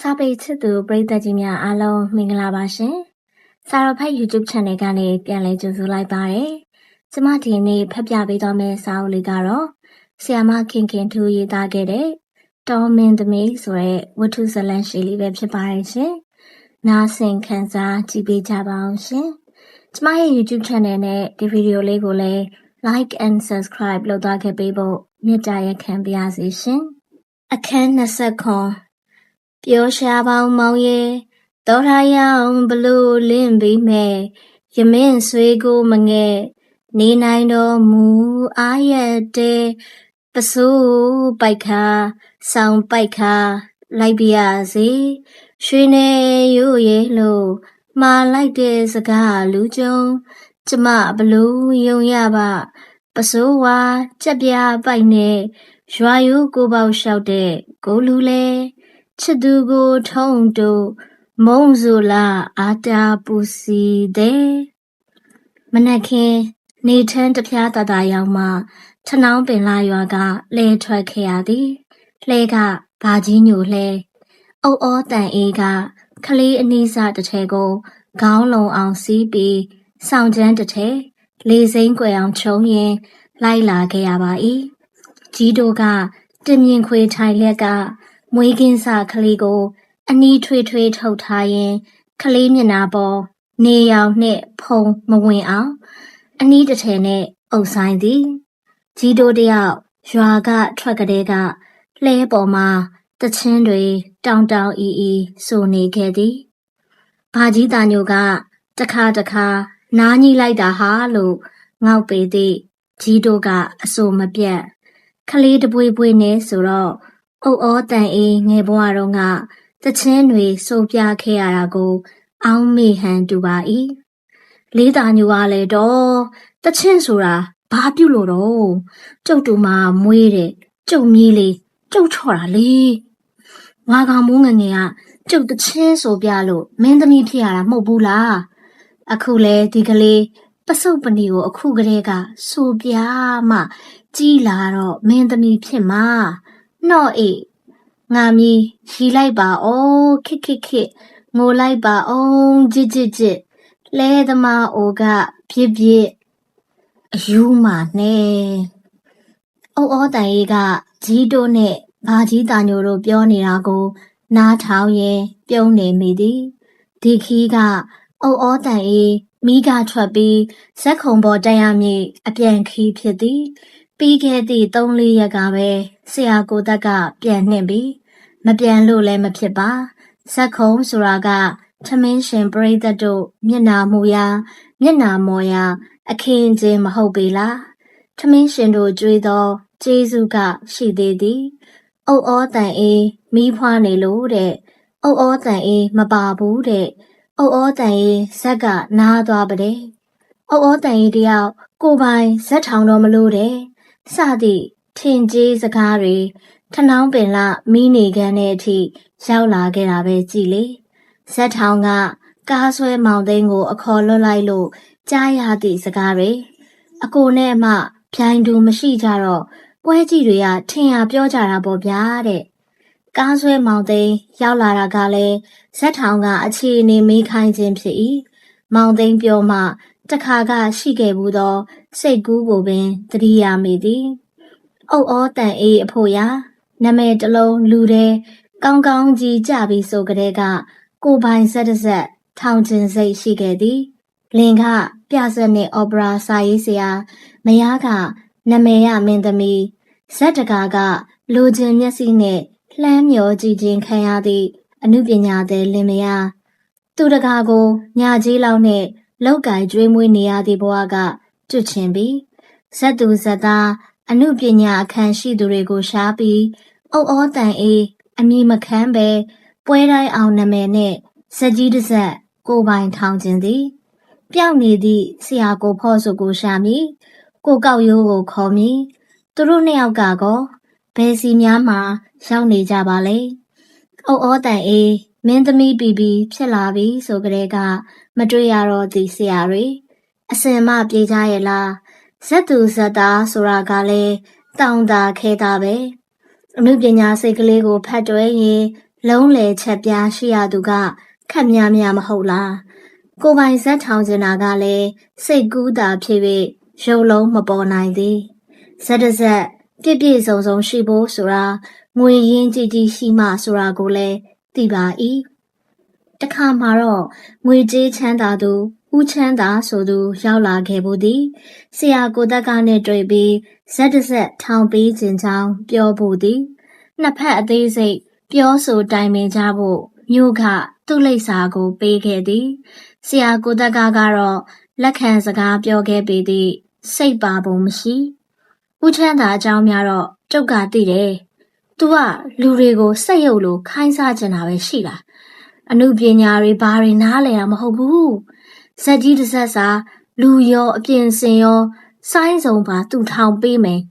စာပေချစ်သူပရိသတ်ကြီးများအားလုံးမင်္ဂလာပါရှင်။စာရဖတ် YouTube Channel ကနေပြန်လည်ကြိုဆိုလိုက်ပါတယ်။ကျမဒီနေ့ဖတ်ပြပေးသွားမယ့်စာအုပ်လေးကတော့ဆီယာမခင်ခင်ထူးရေးသားခဲ့တဲ့တောမင်းသမီးဆိုတဲ့ဝတ္ထုဇာတ်လမ်းရှည်လေးပဲဖြစ်ပါတယ်ရှင်။နားဆင်ခံစားကြည့်ပေးကြပါအောင်ရှင်။ကျမရဲ့ YouTube Channel နဲ့ဒီဗီဒီယိုလေးကိုလည်း Like and Subscribe လုပ်သွားခဲ့ပေးဖို့မြတ်တာရက်ခံပါရစေရှင်။အခန်း29ပျော်ရှာပေါင်းမောင်ရဲ့တော်ထားရအောင်ဘလို့လင်းပြီးမဲ့ရမင်းဆွေကိုမငဲ့နေနိုင်တော်မူအားရတဲ့ပစိုးပိုက်ခါဆောင်ပိုက်ခါလိုက်ပြရစေရွှေနေရိုးရဲ့လို့မှာလိုက်တဲ့စကားလူကြုံကျမဘလို့ယုံရပါပစိုးဝါကြက်ပြပိုက်နဲ့ရွာရိုးကိုပေါလျှောက်တဲ့ကိုလူလဲချစ်သူကိုထုံးတို့မုံဆိုလာအာတာပူစီတဲ့မနက်ခင်းနေထန်းတပြားတသာရောက်မှထနောင်းပင်လာရွာကလဲထွက်ခဲ့ရသည်လဲကဘာကြီးညိုလဲအုပ်အောတန်အေးကခလေးအနီးစားတစ်ထဲကိုခေါင်းလုံအောင်စီးပြီးဆောင်ကျန်းတစ်ထဲလေစိမ့်ကွယ်အောင်ခြုံရင်လိုက်လာခဲ့ရပါ၏ကြီးတို့ကတင်မြင်ခွေထိုင်လက်ကမွေးကင်းစကလေးကိုအနီးထွေးထွေးထုတ်ထားရင်ကလေးမျက်နှာပေါ်နေရောင်နှင့်ဖုံမဝင်အောင်အနီးတစ်ထည်နဲ့အုပ်ဆိုင်သည်ကြီးတို့တယောက်ရွာကထွက်ကလေးကလှဲပေါ်မှာတချင်းတွေတောင်တောင်အီအီဆိုနေခဲ့သည်ဘာကြီးတာညိုကတခါနားကြီးလိုက်တာဟာလို့ငေါက်ပေသည်ကြီးတို့ကအဆိုမပြတ်ကလေးတပွေးပွေးနဲ့ဆိုတော့အုပ်အောတန်အေးငယ်ဘဝတော့ကတချင်းတွေစိုးပြခဲ့ရတာကိုအောင်းမေဟန်တူပါ၏လေးတာညူကလည်းတော့တချင်းဆိုတာဘာပြုလို့တော့ကျုပ်တူမှာမွေးတယ်ကျုပ်မြေးလေးကျုပ်ချော့တာလေဝါကောင်မိုးငငယ်ကကျုပ်တချင်းဆိုပြလို့မင်းသမီးဖြစ်ရတာမဟုတ်ဘူးလားအခုလဲဒီကလေးပစုပ်ပဏီကိုအခုကလေးကဆိုပြမှကြီးလာတော့မင်းသမီးဖြစ်မှာနော်အေးငါမီရီလိုက်ပါအောင်ခစ်ငိုလိုက်ပါအောင်ကြစ်လဲသမားအိုကပြစ်အယူမာနဲ့အုပ်အောတန်ကြီးကကြီးတို့နဲ့ဘာကြီးတာညိုတို့ပြောနေတာကိုနားထောင်ရင်ပြုံးနေမိသည်ဒီခီးကအုပ်အောတန်ကြီးမိကထွက်ပြီးဇက်ခုံပေါ်တက်ရမည်အပြန်ခီးဖြစ်သည်ပြီးခဲ့သည့် 3-4 ရက်ကပဲဆရာကိုတက်ကပြန်နှင့်ပြီးမပြန်လို့လည်းမဖြစ်ပါဇက်ခုံဆိုတာကထမင်းရှင်ပရိသတ်တို့မျက်နာမူရာမျက်နာမော်ရာအခင်းချင်းမဟုတ်ပေလားထမင်းရှင်တို့ကြွေးသောကျေးဇူးကရှိသေးသည်အုပ်အောတန်အေးမီးဖွားနေလို့တဲ့အုပ်အောတန်အေးမပါဘူးတဲ့အုပ်အောတန်အေးဇက်ကနားသွားပါတဲ့အုပ်အောတန်အေးတယောက်ကိုပိုင်ဇက်ထောင်တော့မလို့တဲ့စသည့်ထင်ကြီးစကားတွေထနောင်းပင်လမီးနေခန်းတဲ့အထိရောက်လာခဲ့တာပဲကြည်လေဇက်ထောင်ကကားဆွဲမောင်သိန်းကိုအခေါ်လွတ်လိုက်လို့ကြားရသည့်စကားတွေအကိုနဲ့အမဖြိုင်တူမရှိကြတော့ပွဲကြီးတွေကထင်ရပြောကြတာပေါ့ဗျာတဲ့ကားဆွဲမောင်သိန်းရောက်လာတာကလည်းဇက်ထောင်ကအခြေအနေမေးခိုင်းခြင်းဖြစ်၏မောင်သိန်းပြောမှတခါကရှိခဲ့ဘူးသောစိတ်ကူးကိုပင်သတိရမိသည်အုပ်အောတန်အေးအဖို့ရာနာမည်တစ်လုံးလူတဲ့ကောင်းကောင်းကြီးကြပြီးဆိုကြတဲ့ကကိုပိုင်ဆက်တစ်ဆက်ထောင်ကျင်စိတ်ရှိခဲ့သည်လင်ကပြဆက်နဲ့အော်ပရာစာရေးဆရာမယားကနာမည်ရမင်းသမီးဇက်တကာကလူချင်းမျက်စိနဲ့လှမ်းမျောကြည့်ခြင်းခံရသည့်အနုပညာသည်လင်မယားသူတကာကိုညာကြီးလောက်နဲ့လောက်ကင်ကျွေးမွေးနေရသည့်ဘဝကကျွတ်ချင်ပြီးဇက်သူဇက်သားအနုပညာအခမ်းရှိသူတွေကိုရှားပြီးအုပ်အောတန်အေးအမည်မခန်းပဲပွဲတိုင်းအောင်နာမည်နဲ့ဇက်ကြီးတစ်ဆက်ကိုပိုင်ထောင်ကျင်သည်ပျောက်နေသည့်ဆရာကိုဖော့စုကိုရှာမည်ကိုကောက်ရိုးကိုခေါ်မည်သူတို့နှစ်ယောက်ကကောဘယ်စီများမှာရောက်နေကြပါလဲအုပ်အောတန်အေးမင်းသမီးပီပီဖြစ်လာပြီဆိုကြတဲ့ကမတွေ့ရတော့သည့်ဆရာတွေအစင်မပြေကြရဲ့လားဇက်သူဇက်သားဆိုတာကလည်းတောင်းတာခဲတာပဲအမှုပညာစိတ်ကလေးကိုဖတ်တွဲရင် လုံးလေချက်ပြားရှိရသူကခက်များများမဟုတ်လားကိုပိုင်ဇက်ထောင်ကျင်တာကလည်းစိတ်ကူးတာဖြစ်၍ရုပ်လုံးမပေါ်နိုင်သည်ဇက်တစ်ဇက်ပြည့်ပြည့်စုံစုံရှိဖို့ဆိုတာငွေရင်းကြီးကြီးရှိမှဆိုတာကိုလည်းသိပါ၏တခါမှာတော့ငွေကြေးချမ်းသာသူဦးချမ်းသာဆိုသူရောက်လာခဲ့ဘူးသည်ဆရာကိုတက်ကနဲ့တွေ့ပြီးဇက်တစ်ဇက်ထောင်ပေးခြင်းကြောင်းပြောဖို့သည်နှစ်ဖက်အသေးစိတ်ပြောဆိုတိုင်ပင်ကြဖို့မြို့ကသူ့လိပ်စာကိုပေးခဲ့သည်ဆရာကိုတက်ကကတော့လက်ခံစကားပြောခဲ့ပေသည့်စိတ်ပါပုံမရှိဦးချမ်းသာအကြောင်းများတော့ကျုပ်ကသိတယ်သူကလူတွေကိုစက်ရုပ်လိုခိုင်းစားကျင်တာပဲရှိတာအမှုပညာတွေဘာတွေနားလည်တာမဟုတ်ဘူးဇက်ကြီးတစ်ဆက်စာလူရောအပြင်စင်ရောစိုင်းစုံပါသူထောင်ပေးမယ်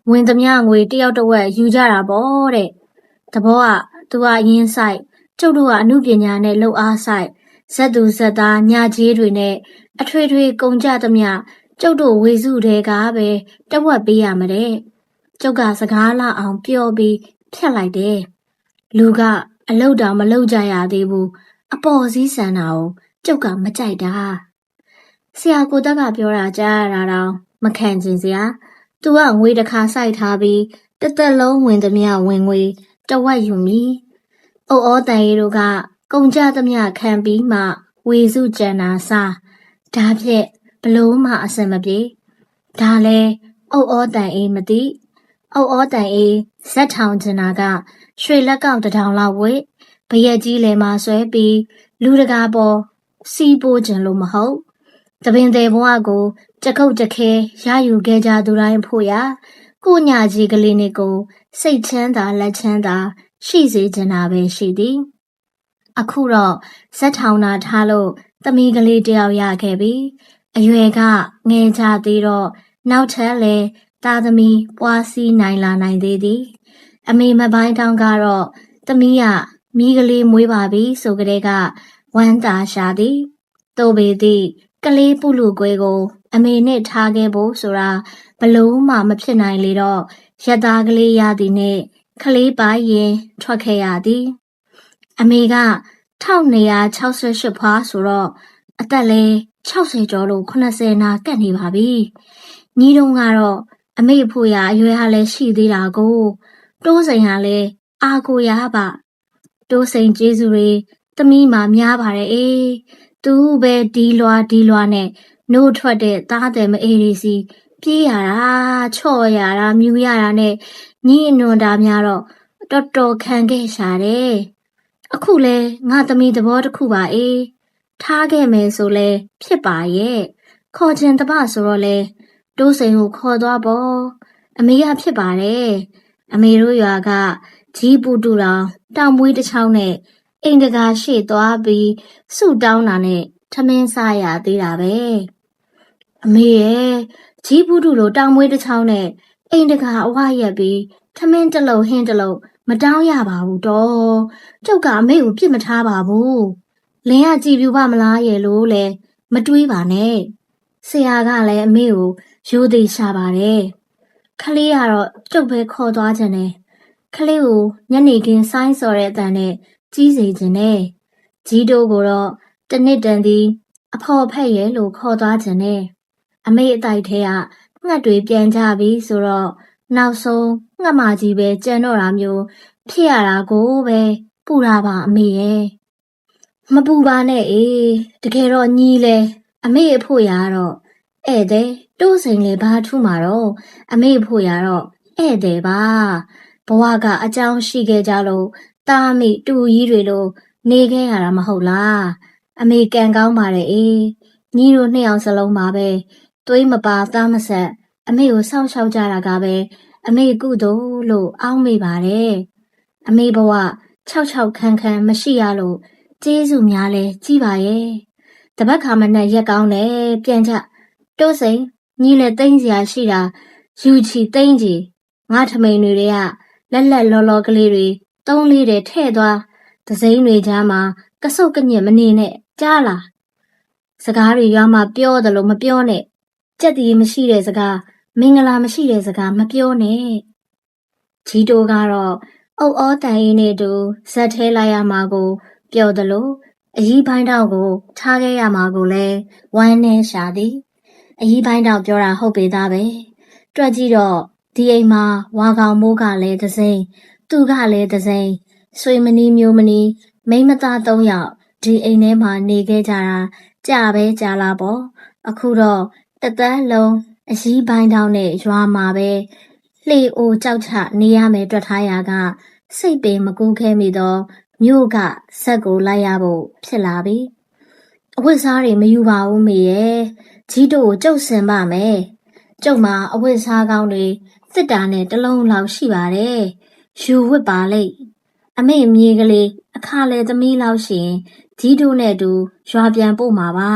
ဝင်သမျှငွေတယောက်တစ်ဝက်ယူကြတာပေါ့တဲ့တဘောကသူကအရင်ဆိုင်ကျုပ်တို့ကအမှုပညာနဲ့လှုပ်အားဆိုင်ဇက်သူဇက်သားညကြီးတွေနဲ့အထွေထွေကုန်ကြသမျှကျုပ်တို့ဝေစုတွေကပဲတဝက်ပေးရမတဲ့ကျုပ်ကစကားလာအောင်ပြောပြီးဖြတ်လိုက်တယ်လူကအလုတ်တောင်မလုတ်ကြရသေးဘူးအပေါ်စည်းဆန်တာကိုကျုပ်ကမကြိုက်တာဆရာကိုတက်ကပြောတာကြားရတာတော့မခံချင်စရာသူကငွေတစ်ခါစိုက်ထားပြီးတစ်သက်လုံးဝင်သမျှဝင်ငွေတဝက်ယူမည်အုတ်ဩတန်ရီတို့ကကုန်ကြသမျှခံပြီးမှဝေစုကြံနာစားဒါဖြင့်ဘလို့မှအဆင်မပြေဒါလဲအုတ်ဩတန်အေးမသိအုတ်ဩတန်အေးဇက်ထောင်ကျင်တာကရွှေလက်ကောက်တစ်ထောင်လောက်ဝဲဘရက်ကြီးလဲမှာဆွဲပြီးလူတကာပေါ်စီးပိုးကျင်လို့မဟုတ်တပင်သေးဘဝကိုကြကုတ်ကြခဲရယူခဲ့ကြသူတိုင်းဖို့ရကိုညာကြီးကလေးနဲ့ကိုစိတ်ချမ်းသာလက်ချမ်းသာရှိစေချင်တာပဲရှိသည်အခုတော့ဇက်ထောင်နာထားလို့သမီးကလေးတယောက်ရခဲ့ပြီအရွယ်ကငယ်ကြသေးတော့နောက်ထပ်လဲသားသမီးပွားစီးနိုင်လာနိုင်သေးသည်အမေမပိုင်းတောင်းကတော့သမီးကမိကလေးမွေးပါပြီဆိုကြတဲ့ကဝမ်းသာရှာသည်တို့ပေသည့်ကလေးပုလူကွဲကိုအမေနဲ့ထားခဲ့ဖို့ဆိုတာဘလို့မှမဖြစ်နိုင်လေတော့ရက်သားကလေးရသည်နဲ့ကလေးပါရင်ထွက်ခဲ့ရသည်အမေက1268ဖွားဆိုတော့အသက်လဲ60ကျော်လို့80နာကတ်နေပါပြီညီတို့ကတော့အမေဖို့ရအရွယ်ဟာလဲရှိသေးတာကိုတိုးစိန်ဟာလဲအာကိုရပါတိုးစိန်ကျေးဇူးတွေသမီးမှာများပါတယ်အေးသူပဲဒီလွာနဲ့နိုးထွက်တဲ့သားတယ်မအေးရီစီပြေးရတာချော့ရတာမြူရတာနဲ့ညီအနွန်တာများတော့တော်တော်ခံခဲ့ရှာတယ်အခုလဲငါသမီးသဘောတစ်ခုပါအေးထားခဲ့မယ်ဆိုလဲဖြစ်ပါရဲ့ခေါ်ချင်တပဆိုတော့လဲတိုးစိန်ကိုခေါ်သွားပေါ့အမေကဖြစ်ပါတယ်အမေတို့ရွာကကြီးပူတူတောင်မွေးတစ်ချောင်းနဲ့အိမ်တကာရှေ့သွားပြီးစုတောင်းတာနဲ့ထမင်းစားရသေးတာပဲအမေရဲ့ကြီးပူတူလိုတောင်မွေးတစ်ချောင်းနဲ့အိမ်တကာအဝရက်ပြီးထမင်းတစ်လုံးဟင်းတစ်လုံးမတောင်းရပါဘူးတော့ကျုပ်ကအမေကိုပြစ်မထားပါဘူးလင်းကကြည်ပြူပါမလားရဲ့လို့လဲမတွေးပါနဲ့ဆရာကလည်းအမေကိုရိုးသေးရှာပါတယ်ခလေးကတော့ကျုပ်ပဲခေါ်သွားခြင်းနဲ့ခလေးကိုညနေခင်းဆိုင်းစော်တဲ့အတန်နဲ့ကြီးစေခြင်းနဲ့ကြီးတိုးကိုတော့တနစ်တန်သည်အဖော်ဖက်ရဲ့လို့ခေါ်သွားခြင်းနဲ့အမေအတိုက်ထဲကငှက်တွေပြန်ကြပြီဆိုတော့နောက်ဆုံးငှက်မကြီးပဲကြံတော့တာမျိုးဖြစ်ရတာကိုပဲပူတာပါအမေရဲ့မပူပါနဲ့အေးတကယ်တော့ညီလဲအမေအဖို့ရတော့ဧည့်သည်တိုးစိန်လေဘာထူးမှာတော့အမေအဖို့ရတော့ဧည့်သည်ပါဘဝကအကြောင်းရှိခဲ့ကြလို့တားမိတူကြီးတွေလိုနေခဲ့ရတာမဟုတ်လားအမေကံကောင်းပါတယ်အေးညီတို့နှစ်ယောက်စလုံးပါပဲသွေးမပါသားမဆက်အမေကိုစောင့်ရှောက်ကြတာကပဲအမေကုသိုလ်လို့အောင်းမိပါတယ်အမေဘဝ66ခန်းမရှိရလို့ကျေးဇူးများလဲကြီးပါရဲ့တပတ်ခါမနဲ့ရက်ကောင်းတယ်ပြန်ကြတိုးစိန်ညီလည်းသိမ့်စရာရှိတာယူချီသိမ့်ကြီးငါထမိန်တွေကလက်လောကလေးတွေ3-4တဲ့ထဲ့သွားသစိမ်းတွေကြားမှာကဆုတ်ကညစ်မနေနဲ့ကြားလားစကားတွေရွာမှာပြောတယ်လို့မပြောနဲ့ကြက်တီမရှိတဲ့စကားမင်္ဂလာမရှိတဲ့စကားမပြောနဲ့ကြီးတိုးကတော့ အုတ်အောတန်အေးနဲ့တူဇက်ထဲလိုက်ရမှာကိုပျော်သလိုအကြီးပိုင်းတောက်ကိုထားခဲ့ရမှာကိုလည်းဝမ်းနဲ့ရှာသည်အကြီးပိုင်းတောက်ပြောတာဟုတ်ပေသားပဲတွက်ကြည့်တော့ဒီအိမ်မှာဝါကောင်မိုးကလည်းသစိမ်းသူကလည်းသစိမ်းဆွေမနီးမျိုးမနီးမိန်းမသား၃ယောက်ဒီအိမ်ထဲမှာနေခဲ့ကြတာကြာပဲကြာလာပေါ့အခုတော့တသက်လုံးအကြီးပိုင်းတောက်နဲ့ရွာမှာပဲလှေအိုကြောက်ချနေရမယ်တွက်ထားရာကစိတ်ပင်မကူးခဲမိတော့မြို့ကဇက်ကိုလိုက်ရဖို့ဖြစ်လာပြီအဝတ်စားတွေမယူပါဘူးမေရဲ့ကြီးတို့ကိုကျုပ်ဆင်ပါမယ်ကျုပ်မှာအဝတ်စားကောင်းတွေစစ်တာနဲ့တစ်လုံးလောက်ရှိပါတယ်ယူဝတ်ပါလိမ့်အမေမြေကလေးအခါလေသမီးလောက်ရှင်ကြီးတို့နဲ့တူရွာပြန်ပို့မှာပါ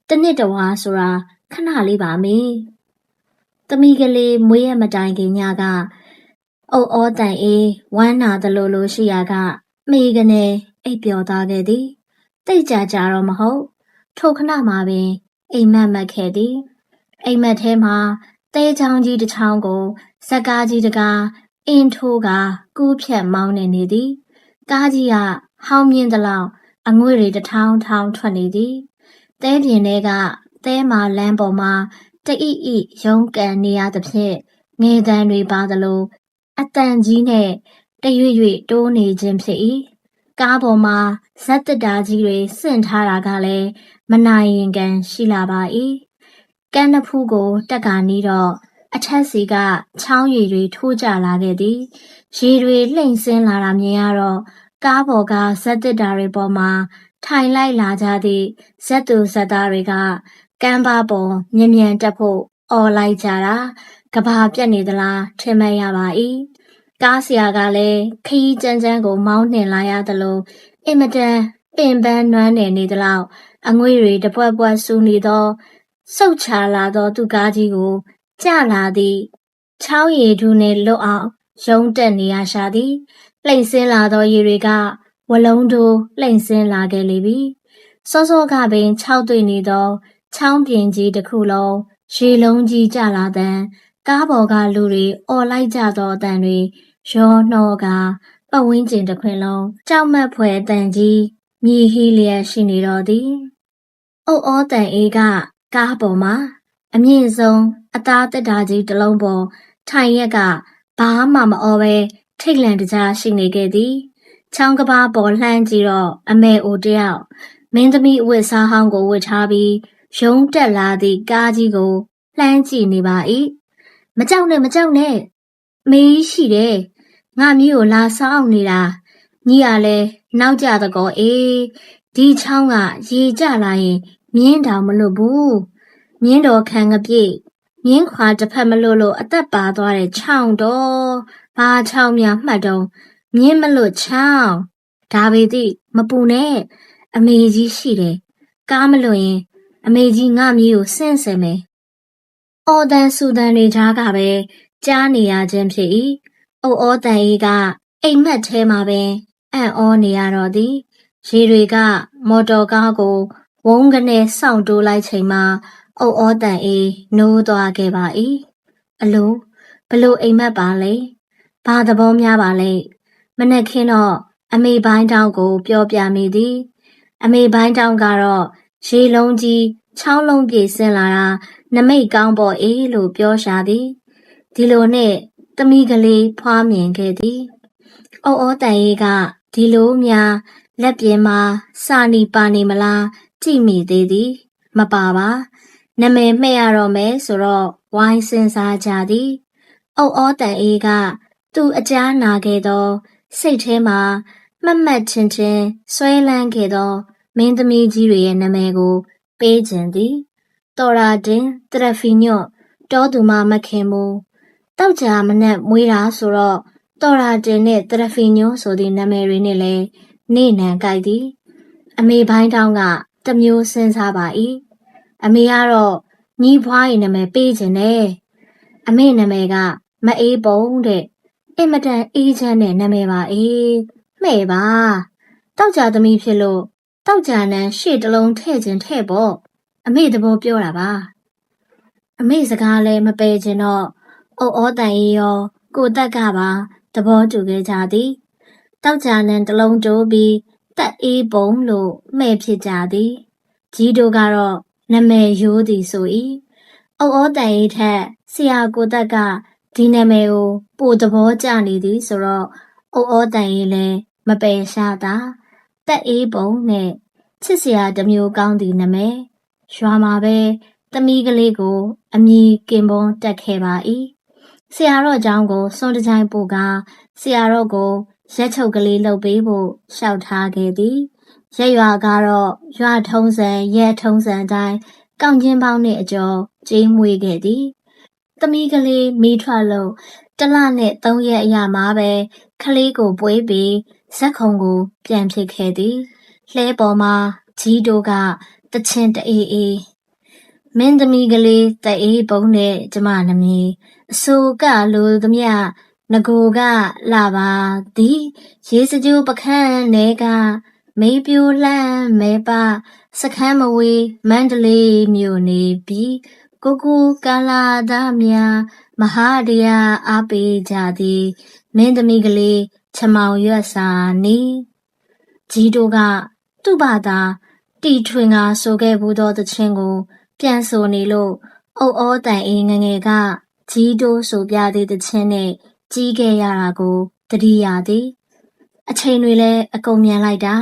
တနစ်တဝါဆိုတာခဏလေးပါမေသမီးကလေးမွေးရမတိုင်ခင်ညကအုတ်အောတန်အေးဝမ်းနာသလိုလိုရှိရာကမိကနေအိပ်ပျော်သွားခဲ့သည်တိတ်ကြကြတော့မဟုတ်ထိုခဏမှာပင်အိမ်မက်မက်ခဲ့သည်အိမ်မက်ထဲမှာတဲချောင်းကြီးတစ်ချောင်းကိုဇက်ကားကြီးတကားအင်းထိုးကကူးဖြတ်မောင်းနေသည်ကားကြီးကဟောင်းမြင့်သလောက်အငွေ့တွေတထောင်းထောင်းထွက်နေသည်တဲပြင်ထဲကတဲမာလမ်းပေါ်မှာတအိအိရုံးကန်နေရသဖြင့်ငယ်တန်းတွေပါသလိုအတန်ကြီးနဲ့တရွေ့ရွေ့တိုးနေခြင်းဖြစ်၏ကားပေါ်မှာဇက်တစ်တာကြီးတွေဆင့်ထားတာကလည်းမနိုင်ရင်ကန်ရှိလာပါ၏ကန်းနဖူးကိုတက်ကာနီးတော့အထက်စီကချောင်းရည်တွေထိုးကျလာခဲ့သည်ရေတွေလှိမ့်ဆင်းလာတာမြင်ရတော့ကားပေါ်ကဇက်တစ်တာတွေပေါ်မှာထိုင်လိုက်လာကြသည့်ဇက်သူဇက်သားတွေကကမ်းပါပေါ်မြ мян တက်ဖို့အော်လိုက်ကြတာကဘာပြက်နေသလားထင်မှတ်ရပါ၏ကားဆရာကလည်းခရီးကြမ်းကြမ်းကိုမောင်းနှင်လာရသလိုအင်မတန်ပင်ပန်းနွမ်းနယ်နေသလောက်အငွေ့တွေတပွက်ပွက်ဆူနေသောစုတ်ချလာသောသူကားကြီးကိုကျလာသည့်ချောင်းရည်ထူးနှင့်လွတ်အောင်ရုံးတက်နေရရှာသည်လှိမ့်ဆင်းလာသောရေတွေကဝလုံးတိုးလှိမ့်ဆင်းလာခဲ့လေပြီစောစောကပင်ခြောက်သွေ့နေသောချောင်းပြင်ကြီးတစ်ခုလုံးရေလုံးကြီးကျလာသံကားပေါ်ကလူတွေအော်လိုက်ကြသောအတန်တွေရောနှောကပတ်ဝန်းကျင်တစ်ခွင်လုံးကြောက်မက်ဖွယ်အတန်ကြီးမြည်ဟီးလျက်ရှိနေတော့သည်အုတ်အောတန်အေးကကားပေါ်မှာအမြင့်ဆုံးအသားတက်တာကြီးတစ်လုံးပေါ်ထိုင်ရက်ကဘာမှမအော်ပဲထိတ်လန့်တကြားရှိနေခဲ့သည်ချောင်းကဘာပေါ်လှမ်းကြည့်တော့အမေအိုတယောက်မင်းသမီးအဝတ်စားဟောင်းကိုဝတ်ထားပြီးရုံးတက်လာသည့်ကားကြီးကိုလှမ်းကြည့်နေပါ၏မကြောက်နဲ့မကြောက်နဲ့မေးရှိတယ်ငါမျိုးကိုလာဆောင်နေတာညီကလည်းနောက်ကြတကောအေးဒီချောင်းကရေကျလာရင်မြင်းတောင်မလွတ်ဘူးမြင်းတော်ခံကပြည့်မြင်းခွာတစ်ဖက်မလွတ်လို့အသက်ပါသွားတဲ့ချောင်းတော်ဘာချောင်းများမှတ်တော့မြင်းမလွတ်ချောင်းဒါပေသည့်မပူနဲ့အမေကြီးရှိတယ်ကားမလွတ်ရင်အမေကြီးငါမျိုးကိုဆင့်ဆယ်မယ်အော်တန်ဆူတန်တွေကြားကပဲကြားနေရခြင်းဖြစ်၏အုတ်အောတန်ကြီးကအိမ်မက်ထဲမှာပင်အံ့ဩနေရတော့သည်ရေတွေကမော်တော်ကားကိုဝုန်းကနေစောင့်တိုးလိုက်ချိန်မှာအုတ်အောတန်အေးနိုးသွားခဲ့ပါ၏အလိုဘလို့အိမ်မက်ပါလဲဘာသဘောများပါလဲမနက်ခင်းတော့အမေပိုင်းတောင်ကိုပြောပြမိသည်အမေပိုင်းတောင်ကတော့ရေလုံးကြီးချောင်းလုံးပြေဆင်းလာတာနမိတ်ကောင်းပေါ်အေးလို့ပြောရှာသည်ဒီလိုနဲ့သမီးကလေးဖွားမြင်ခဲ့သည်အုတ်အောတန်အေးကဒီလိုများလက်ပြင်မှာစာနီပါနေမလားကြည့်မိသေးသည်မပါပါနာမည်မှဲ့ရတော့မယ်ဆိုတော့ဝိုင်းစင်စားကြသည်အုတ်အောတန်အေးကသူ့အကြားနာခဲ့သောစိတ်ထဲမှာမှတ်မှတ်ချင်းချင်းဆွဲလန်းခဲ့သောမင်းသမီးကြီးတွေရဲ့နာမည်ကိုပေးခြင်းသည်တော်ရာတင်တရဖီညော့တောသူမမခင်မူတောက်ကြမနက်မွေးတာဆိုတော့တော်ရာတင်နဲ့တရဖီညော့ဆိုသည့်နာမည်တွေနဲ့လည်းနေနံကြိုက်သည်အမေပိုင်းတောင်းကတမျိုးစဉ်းစားပါ၏အမေကတော့ညီးဖွားရဲ့နာမည်ပေးခြင်းနဲ့အမေနာမည်ကမအေးပုံတဲ့အင်မတန်အေးချမ်းတဲ့နာမည်ပါအေးမှဲ့ပါတောက်ကြသမီးဖြစ်လို့တောက်ကြနန်းရှေ့တလုံးထဲ့ခြင်းထဲ့ပေါ့အမေသဘောပြောတာပါအမေစကားလည်းမပယ်ခြင်းတော့အုတ်အောတန်ကြီးရောကိုတက်ကပါ သဘောတူခဲ့ကြသည်တောက်ကြလန်တလုံးတိုးပြီးတက်အေးပုံလို့မှဲ့ဖြစ်ကြသည်ကြီးတို့ကတော့နာမည်ရိုးသည်ဆို၏အုတ်ဩတန်၏ထက်ဆရာကိုတက်ကဒီနာမည်ကိုပိုသဘောကျနေသည်ဆိုတော့အုတ်ဩတန်၏လည်းမပယ်ရှားတာတက်အေးပုံနဲ့ချစ်စရာတစ်မျိုးကောင်းသည့်နာမည်ရွာမှာပဲသမီးကလေးကိုအမည်ကင်ပွန်းတက်ခဲ့ပါ၏ဆရာတော်ကျောင်းကိုစွန့်တကြိုင်ပို့ကဆရာတော်ကိုရက်ချုပ်ကလေးလုပ်ပေးဖို့လျှောက်ထားခဲ့သည်ရက်ရွာကတော့ရွာထုံးစံရက်ထုံးစံအတိုင်းကောင်းချင်းပေါင်းနဲ့အကျော်ကြေးမွေးခဲ့သည်သမီးကလေးမိထွက်လို့တလနဲ့3ရက်အရမှာပဲကလေးကိုပွေးပြီးဇက်ခုံကိုပြန်ဖြစ်ခဲ့သည်လှဲပေါ်မှာကြီးတို့ကတချင်းတအေးအေးမင်းသမီးကလေးတအေးပုံနဲ့ကျမနမည်အစိုးကလိုသမျှငကိုကလာပါသည်ရေစကြိုပခန်းနဲကမေးပြိုလှမ်းမဲပါစခန်းမဝေးမန္တလေးမြို့နေပြီးကိုကာလာသားများမဟာတရားအားပေးကြသည်မင်းသမီးကလေးချမောင်ရွက်စာနီကြီးတို့ကသူ့ဘာသာတီထွင်ကဆိုခဲ့ဘူးသောသချင်းကိုပြန်ဆိုနေလို့အုတ်ဩတန်အေးငငယ်ကကြီးတို့ဆိုပြသည့်သချင်းနဲ့ကြီးခဲ့ရတာကိုတတိယသည်အချိန်တွေလည်းအကုန်မြန်လိုက်တာ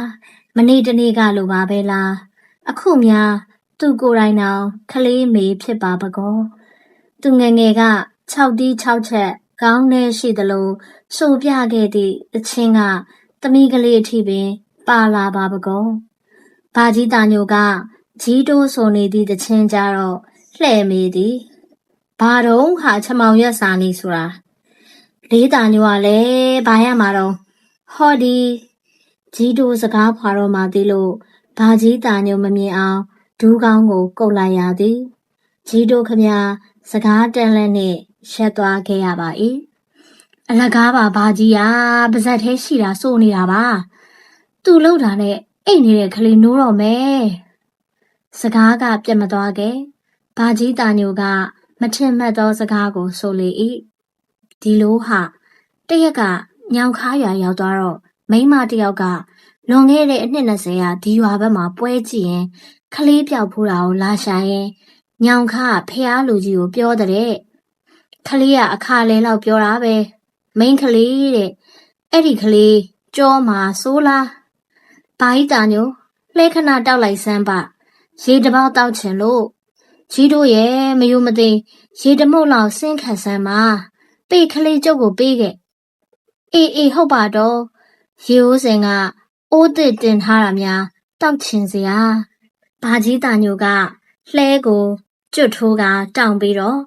မနေ့တနေ့ကလိုပါပဲလားအခုများသူကိုယ်တိုင်တောင်ခလေးမေဖြစ်ပါပကောသူငငယ်က6တီး6ချက်ကောင်းနေရှိသလိုဆိုပြခဲ့သည့်သချင်းကသမီးကလေးအထိပင်ပါလာပါပကောဘာကြီးတာညိုကကြီးတိုးဆိုနေသည့်သချင်းကြတော့လှဲ့မေးသည်ဘာတော့ဟာချမောင်ရက်စာနေဆိုတာလေးတာညိုကလည်းဘာရမှာတော့ဟောဒီကြီးတိုးစကားဖွာတော့မှသေးလို့ဘာကြီးတာညိုမမြင်အောင်ဒူးကောင်းကိုကုတ်လိုက်ရသည်ကြီးတိုးခမစကားတန်လက်နဲ့ရက်သွားခဲ့ရပါ၏အလကားပါဘာကြီးကပါဇက်သေးရှိတာစိုးနေတာပါသူ့လောက်တာနဲ့အိတ်နေတဲ့ကလေးနိုးတော့မယ်စကားကပြတ်မသွားခဲ့ဘာကြီးတာညိုကမထင်မှတ်သောစကားကိုဆိုလေ၏ဒီလိုဟာတရက်ကညောင်ခါရွာရောက်သွားတော့မိန်းမတယောက်ကလွန်ခဲ့တဲ့အနှစ်20ရာဒီရွာဘက်မှာပွဲကြည့်ရင်ခလေးပြောက်ဖိုးတာကိုလာရှာရင်ညောင်ခါဖះလူကြီးကိုပြောတဲ့ခလေးကအခါလဲလောက်ပြောတာပဲမိန်းကလေးတဲ့အဲ့ဒီကလေးကြောမှာဆိုးလားဘာကြီးတာညိုလှဲခဏတောက်လိုက်စမ်းပါရေတပေါက်တောက်ချင်လို့ကြီးတို့ရဲ့မယုံမသိရေတမုတ်လောက်ဆင်းခတ်စမ်းပါပေးကလေးကျုပ်ကိုပေးခဲ့အေးဟုတ်ပါတော့ရေဦးစင်ကအိုးသစ်တင်ထားတာများတောက်ချင်စရာဘာကြီးတာညိုကလှဲကိုကျွတ်ထိုးကတောင်းပြီးတော့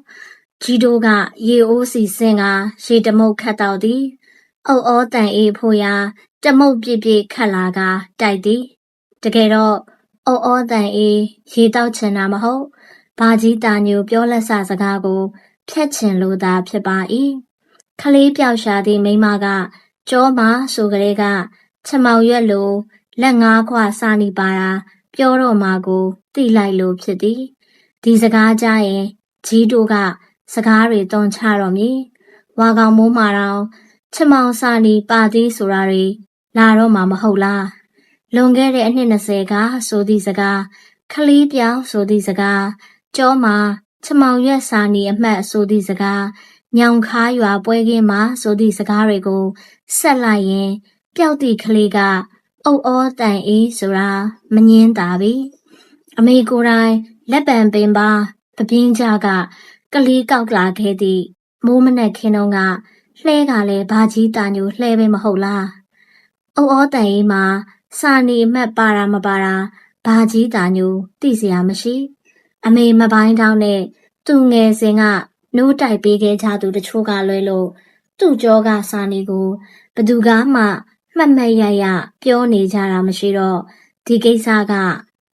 ကြီးတို့ကရေအိုးစီစင်ကရေတမုတ်ခတ်တော့သည်အုတ်ဩတန်အေးဖို့ရာတမုတ်ပြည့်ခတ်လာကတိုက်သည်တကယ်တော့အုတ်ဩတန်အေးရေတောက်ချင်တာမဟုတ်ဘာကြီးတာညိုပြောလက်စစကားကိုဖြတ်ချင်လို့သာဖြစ်ပါ၏ခလေးပြောက်ရှာသည့်မိန်းမကကြောမဆိုကလေးကချမောင်ရွက်လိုလက်ငါးခွစာနီပါတာပြောတော့မှကိုတိလိုက်လို့ဖြစ်သည်ဒီစကားကြားရင်ကြီးတို့ကစကားတွေတွန်ချတော့မည်ဝါကောင်မိုးမာတော့ချမောင်စာနီပါသည်ဆိုတာတွေလာတော့မှမဟုတ်လားလွန်ခဲ့တဲ့အနှစ်20ကဆိုသည့်စကားခလေးပြောက်ဆိုသည့်စကားကြောမှာချမောင်ရွက်စာနီအမှတ်ဆိုသည့်စကားညောင်ခါရွာပွဲကင်းမှာဆိုသည့်စကားတွေကိုဆက်လိုက်ရင်ပျောက်သည့်ကလေးကအုတ်ဩတန်အေးဆိုတာမငင်းတာပြီအမေကိုယ်တိုင်လက်ပံပင်ပါပပင်းကြကကလေးကောက်လာခဲ့သည့်မိုးမနက်ခင်းတုန်းကလှဲကလည်းဘာကြီးတာညိုလှဲပဲမဟုတ်လားအုတ်ဩတန်အေးမှာစာနီအမှတ်ပါတာမပါတာဘာကြီးတာညိုသိစရာမရှိအမေမပိုင်းတောင်းနဲ့သူငယ်စဉ်ကနိုးတိုက်ပေးခဲ့ကြသူတချို့ကလွဲလို့သူ့ကြောကစာနီကိုဘသူကမှမှတ်ရပြောနေကြတာမရှိတော့ဒီကိစ္စက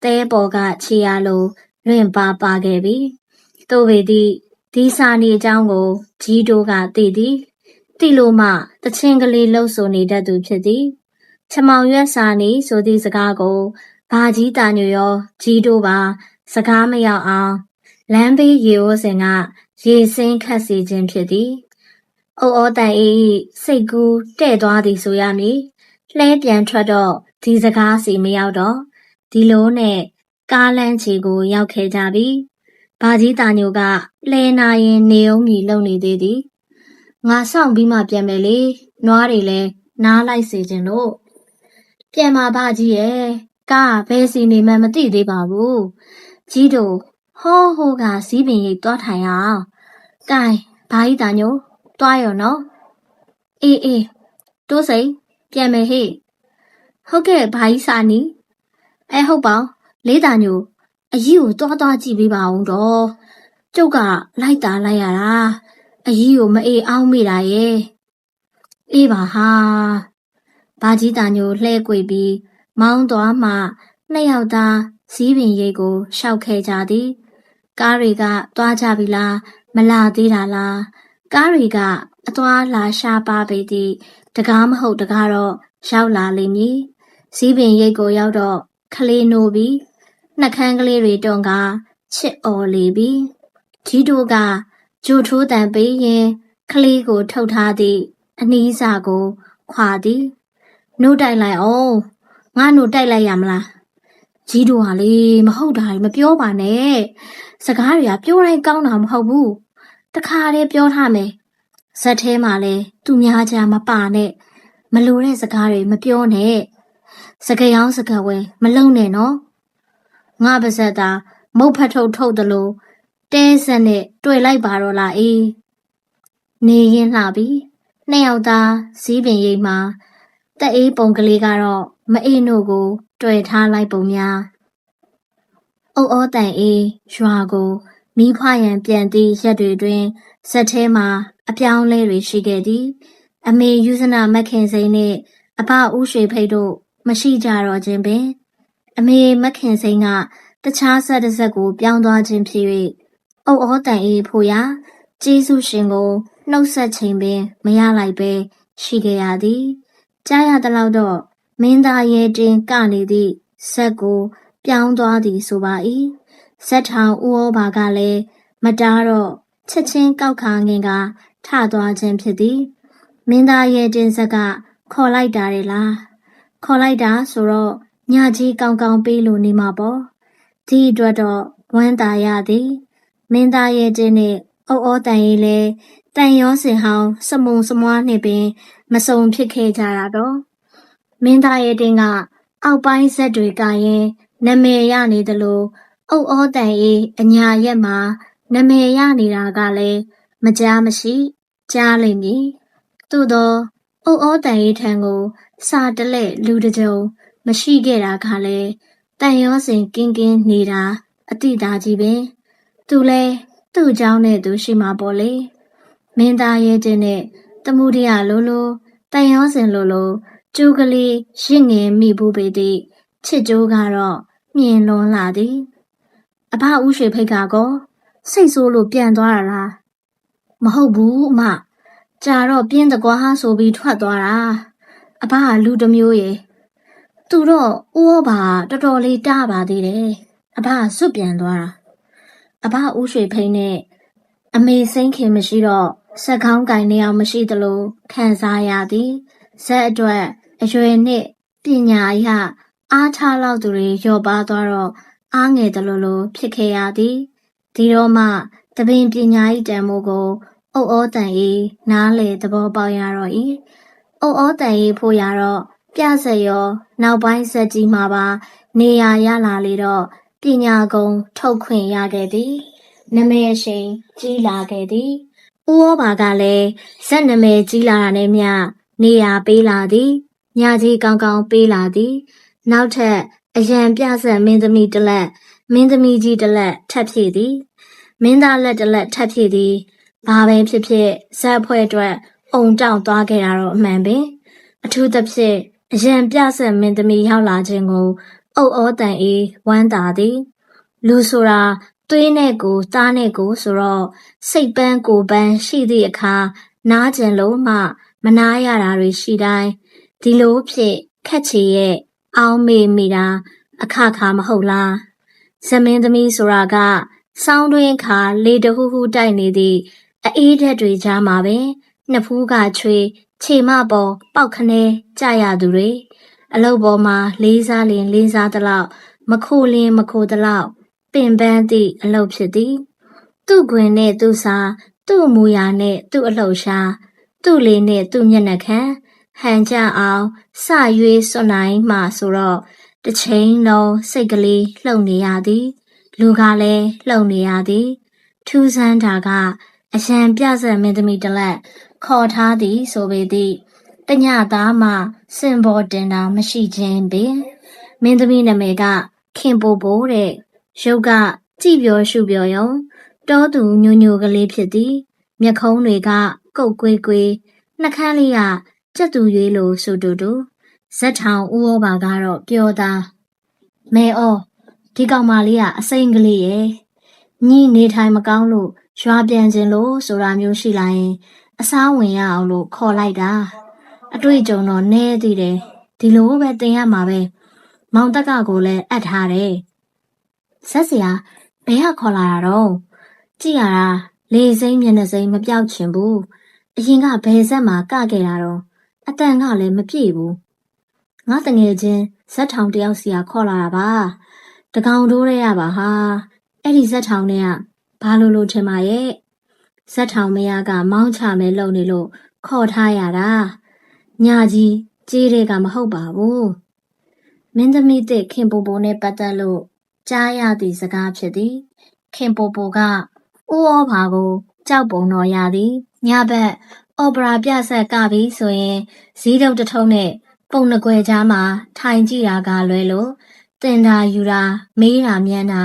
သဲပေါ်ကခြေရလို့လွင့်ပါခဲ့ပြီတို့ပေသည်ဒီစာနီအကြောင်းကိုကြီးတို့ကသိသည်သိလို့မှတချင်းကလေးလှုပ်ဆိုနေတတ်သူဖြစ်သည်ချမောင်ရွက်စာနီဆိုသည့်စကားကိုဘာကြီးတာညိုရောကြီးတို့ပါစကားမရောက်အောင်လမ်းဘေးရေအိုးစင်ကရေစင်းခတ်စီခြင်းဖြစ်သည် အိုတန်အေးစိတ်ကူးတဲ့သွားသည်ဆိုရမည်လှဲပြန်ထွက်တော့ဒီစကားစီမရောက်တော့ဒီလိုနဲ့ကားလမ်းချီကိုရောက်ခဲ့ကြပြီဘာကြီးတာညိုကလဲနာရင်နေအောင်မြည်လုံနေသေးသည်ငါဆောင်ပြီးမှပြန်မယ်လေနွားတွေလည်းနားလိုက်စေခြင်းလို့ပြန်มาဘာကြီးရဲ့ကားဘယ်စီနေမှမသိသေးပါဘူးကြီးတို့ဟိုးကစီးပင်ရိပ်သွားထိုင်အောင်ကဲဘာကြီးတာညိုတွားရောနော်အေးတိုးစိန်ပြန်မယ်ဟေ့ဟုတ်ကဲ့ဘာကြီးစာနီဟုတ်ပါလေးတာညိုအကြီးကိုတွားကြည့်ပေးပါဦးတော့ကျုပ်ကလိုက်တာလိုက်ရတာအကြီးကိုမအေးအောင်မိတာရဲ့အေးပါဟာဘာကြီးတာညိုလှဲကွေပြီးမောင်းသွားမှနှစ်ယောက်သားစီးပင်ရိပ်ကိုရှောက်ခဲ့ကြသည်ကားတွေကတွားကြပြီလားမလာသေးတာလားကားတွေကအသွားလာရှားပါပေသည့်တကားမဟုတ်တကားတော့ရောက်လာလိမ့်မည်စီးပင်ရိပ်ကိုရောက်တော့ခလေးနိုးပြီးနှက်ခမ်းကလေးတွေတွန်းကားချစ်အော်လေပြီကြီးတို့ကဂျိုထိုးတန်ပေးရင်ခလေးကိုထုတ်ထားသည့်အနီးစာကိုခွာသည်နှုတ်တိုက်လိုက်အောင်ငါနှုတ်တိုက်လိုက်ရမလားကြီးတို့ဟာလေမဟုတ်တာမပြောပါနဲ့စကားတွေကပြောတိုင်းကောင်းတာမဟုတ်ဘူးတခါတည်းပြောထားမယ်ဇက်ထဲမှာလဲသူများကြားမပါနဲ့မလိုတဲ့စကားတွေမပြောနဲ့စကားရောင်းစကားဝဲမလုံနဲ့နော်ငါပါဇက်သာမုတ်ဖတ်ထုတ်တယ်လို့တဲဆက်နဲ့တွေ့လိုက်ပါတော့လားအေးနေရင်လှပြီနှစ်ယောက်သားစည်းပင်ရိပ်မှာတက်အေးပုံကလေးကတော့မအေးနို့ကိုတွေ့ထားလိုက်ပုံများဩတန်အေးရွာကိုမိဖွားရန်ပြန်သည့်ရက်တွေတွင်ဇက်ထဲမှာအပြောင်းလဲတွေရှိခဲ့သည်အမေယူဇနာမက်ခင်စိန်နှင့်အဘဦးရွှေဖိတ်တို့မရှိကြတော့ခြင်းပင်အမေမက်ခင်စိန်ကတခြားဆက်တစ်ဆက်ကိုပြောင်းသွားခြင်းဖြစ်၍ဩတန်အေးဖို့ရာကျေးဇူးရှင်ကိုနှုတ်ဆက်ခြင်းပင်မရလိုက်ပဲရှိခဲ့ရသည်ကြားရသလောက်တော့မင်းသားရဲတင်ကနေသည့်ဇက်ကိုပြောင်းသွားသည်ဆိုပါ၏ဇက်ထောင်ဦးဩဘာကလည်းမတားတော့ချက်ချင်းကောက်ခါငင်ကထသွားခြင်းဖြစ်သည်မင်းသားရဲတင်ဇက်ကခေါ်လိုက်တာလေလားခေါ်လိုက်တာဆိုတော့ညကြီးကောင်းကောင်းပေးလို့နေမှာပေါ့ဒီအတွက်တော့ဝမ်းသာရသည်မင်းသားရဲတင်နဲ့ဩတန်ရေးလဲတန်ရောစင်ဟောင်းစမုံစမွားနဲ့ပင်မစုံဖြစ်ခဲ့ကြတာတော့မင်းသားရဲတင်ကအောက်ပိုင်းဇက်တွေကရင်နာမည်ရနေသလိုဩတန်ရေးအညာရက်မှာနာမည်ရနေတာကလည်းမကြားမရှိကြားလိမ့်မည်သို့သောဩတန်ရေးထံကိုစာတလဲလူတကြုံမရှိခဲ့တာကလည်းတန်ရောစင်ကင်းနေတာအတိသားကြီးပင်သူလဲသူ့เจ้าနဲ့သူရှိမှာပေါ့လေမင်းသားရဲတင်နဲ့တမှုတရလိုတန်ရောစင်လိုကျူးကလေးရင့်ငင်မိဘူးပေသည့်ချစ်ကြိုးကတော့မြင်လွန်လာသည်အဘဦးရွှေဖိတ်ကကောစိတ်ဆိုးလို့ပြန်သွားတာလားမဟုတ်ဘူးအမကြာတော့ပြင်းတကွာဆိုပြီးထွက်သွားတာအဘကလူတစ်မျိုးရယ်သူတော့ဦးဩဘာတော်တော်လေးတားပါသေးတယ်အဘကစွတ်ပြန်သွားတာအဘဦးရွှေဖိတ်နဲ့အမေစိမ့်ခင်မရှိတော့စက်ကောင်းကင်နေအောင်မရှိသလိုခံစားရသည်ဇက်အတွက်အရွယ်နဲ့ပညာအရအားထားလောက်သူတွေလျော့ပါသွားတော့အားငယ်တယ်လို့ဖြစ်ခဲ့ရသည်ဒီတော့မှတပင်ပညာဤတန်မိုးကိုဩတန်အေးနားလေသဘောပေါက်ရတော့၏ဩတန်အေးဖို့ရတော့ပြဆက်ရောနောက်ပိုင်းဇက်ကြီးမှာပါနေရရလာလေတော့ပညာကုံထုတ်ခွင့်ရခဲ့သည်နမည်ရှိန်ကြီးလာခဲ့သည်ဦးဩဘာကလည်းဇက်နမဲကြီးလာတာနဲ့မျှနေရပေးလာသည်ညကြီးကောင်းကောင်းပေးလာသည်နောက်ထပ်အရန်ပြဆက်မင်းသမီးတစ်လက်မင်းသမီးကြီးတစ်လက်ထပ်ဖြည့်သည်မင်းသားလက်တစ်လက်ထပ်ဖြည့်သည်ဘာပဲဖြစ်ဖြစ်ဇက်ဖွဲ့အတွက်အုံတောင့်သွားခဲ့တာတော့အမှန်ပင်အထူးသဖြင့်အရန်ပြဆက်မင်းသမီးရောက်လာခြင်းကိုဩတန်အေးဝမ်းသာသည်လူဆိုတာသွေးနဲ့ကိုသားနဲ့ကိုဆိုတော့စိတ်ပန်းကိုပန်းရှိသည့်အခါနားကျင်လို့မှမနာရတာတွေရှိတိုင်းဒီလိုဖြစ်ခက်ချေရဲ့အောင်းမေမိတာအခါမဟုတ်လားဇမင်းသမီးဆိုတာကစောင်းတွင်းခါလေတဟူးဟူးတိုက်နေသည့်အေးဓာတ်တွေကြားမှာပဲည နှစ်ဖူးကချွေခြေမပေါ်ပေါက်ခနဲကြရသူတွေအလုတ်ပေါ်မှာလေးစားလင်လေးစားသလောက်မခိုလင်းမခိုသလောက်ပင်ပန်းသည့်အလုတ်ဖြစ်သည်သူ့ခွင်နဲ့သူ့စာသူ့မူရာနဲ့သူ့အလှရှာသူ့လေနဲ့သူ့မျက်နှာခံဟန်ကြအောင်စရွေးစွန့်နိုင်မှဆိုတော့တစ်ချိန်လုံးစိတ်ကလေးလှုပ်နေရသည်လူကလည်းလှုပ်နေရသည်ထူးဆန်းတာကအရန်ပြဆက်မင်းသမီးတစ်လက်ခေါ်ထားသည်ဆိုပေသည့်တညသားမှစင်ပေါ်တင်တာမရှိခြင်းပင်မင်းသမီးနာမည်ကခင်ပိုပိုတဲ့ရုပ်ကကြည်ပြောရှုပြောယုံတောသူညိုညိုကလေးဖြစ်သည်မျက်ခုံးတွေကကုတ်ကွေးကွေးနှကန်းလေးကကြက်သူရွေးလိုဆိုတူတူဇက်ထောင်ဦးဩဘာကတော့ပြောသားမဲဩဒီကောင်မလေးကအစိမ့်ကလေးရဲ့ညီနေထိုင်မကောင်းလို့ရွာပြန်ခြင်းလို့ဆိုတာမျိုးရှိလာရင်အစားဝင်ရအောင်လို့ခေါ်လိုက်တာအတွေ့အကြုံတော့နည်းသေးတယ်ဒီလိုပဲတင်ရမှာပဲမောင်တက်ကကိုလည်းအပ်ထားတယ်ဇက်စရာဘယ်ကခေါ်လာတာတော့ကြည့်ရတာလေစိမ့်မျက်နှာစိမ့်မပြောက်ချင်ဘူးအရင်ကဘယ်ဆက်မှာကခဲ့တာတော့အတန်ကလည်းမပြည့်ဘူးငါတငယ်ချင်းဇက်ထောင်တယောက်စီကခေါ်လာတာပါတကောင်တိုးရရပါဟာအဲ့ဒီဇက်ထောင်နဲ့ကဘာလို့ထင်ပါရဲ့ဇက်ထောင်မယားကမောင်းချမဲလုံနေလို့ခေါ်ထားရတာညာကြီးကြေးတွေကမဟုတ်ပါဘူးမင်းသမီးတဲ့ခင်ပိုပိုနဲ့ပတ်သက်လို့ကြားရသည့်စကားဖြစ်သည်ခင်ပိုပိုကဥဩဘာကိုကြောက်ပုံတော်ရသည်ညဘက်အော်ပရာပြဆက်ကပြီဆိုရင်ဇီးတုပ်တထုံးနဲ့ပုံနှကွယ်ကြားမှာထိုင်ကြည့်တာကလွဲလို့တင်တာယူတာမေးတာမြန်းတာ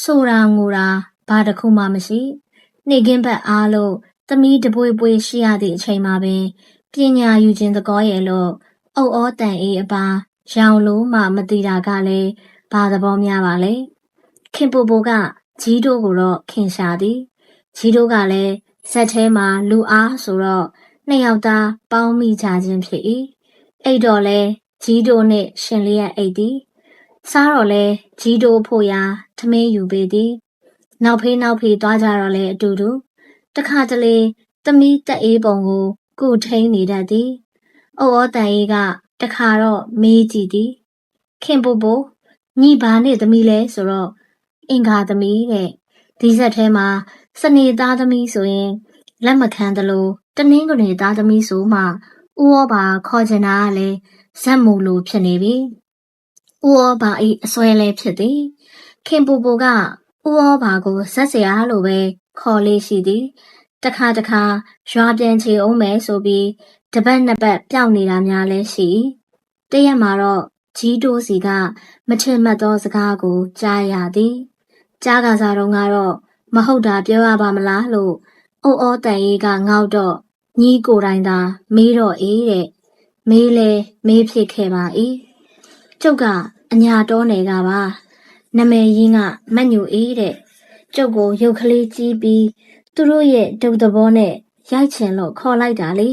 ဆိုတာငိုတာဘာတစ်ခုမှမရှိနေကင်းဘက်အားလို့သမီးတပွေပွေရှိရသည့်အချိန်မှာပင်ပညာယူခြင်းသကောရဲ့လို့အုတ်ဩတန်အေးအပါရောင်လို့မှမသိတာကလည်းဘာသဘောများပါလဲခင်ပိုပိုကဂျီးတို့ကိုတော့ခင်ရှာသည်ဂျီးတို့ကလည်းဇက်ထဲမှာလူအားဆိုတော့နှစ်ယောက်သားပေါင်းမိကြခြင်းဖြစ်၏အိတ်တော့လဲဂျီးတို့နဲ့ရှင်လေးရဲ့အိတ်သည်စားတော့လဲဂျီးတို့ဖို့ရာထမင်းယူပေးသည်နောက်ဖေးသွားကြတော့လဲအတူတူတခါတလေသမီးတက်အေးပုံကိုကိုထိန်နေတတ်သည်အုတ်ဩတန်အေးကတခါတော့မေးကြည့်သည်ခင်ပိုပိုညီဘာနဲ့သမီးလဲဆိုတော့အင်္ဂါသမီးတဲ့ဒီဇက်ထဲမှာစနေသားသမီးဆိုရင်လက်မခံသလိုတနင်္ဂနွေသားသမီးဆိုမှဥဩဘာခေါ်ချင်တာကလည်းဇက်မူလိုဖြစ်နေပြီဥဩဘာဤအစွဲလဲဖြစ်သည်ခင်ပိုပိုကဥဩဘာကိုဇက်စရာလိုပဲခေါ်လေးရှိသည်တခါရွာပြန်ချေအောင်မယ်ဆိုပြီးတပတ်နှစ်ပတ်ပျောက်နေတာများလဲရှိတရက်မှာတော့ဂျီးတိုးစီကမထင်မှတ်သောစကားကိုကြားရသည်ကြားကစားတော့ကတော့မဟုတ်တာပြောရပါမလားလို့အုတ်ဩတန်အေးကငေါက်တော့ညီးကိုယ်တိုင်သာမေးတော့အေးတဲ့မေးလဲမေးဖြစ်ခဲ့ပါ၏ကျုပ်ကအညာတော်နယ်ကပါနမယ်ရင်းကမတ်ညူအေးတဲ့ကျုပ်ကိုရုပ်ကလေးကြီးပြီးသူတို့ရဲ့ဒုတ်သဘောနဲ့ရိုက်ချင်လို့ခေါ်လိုက်တာလေ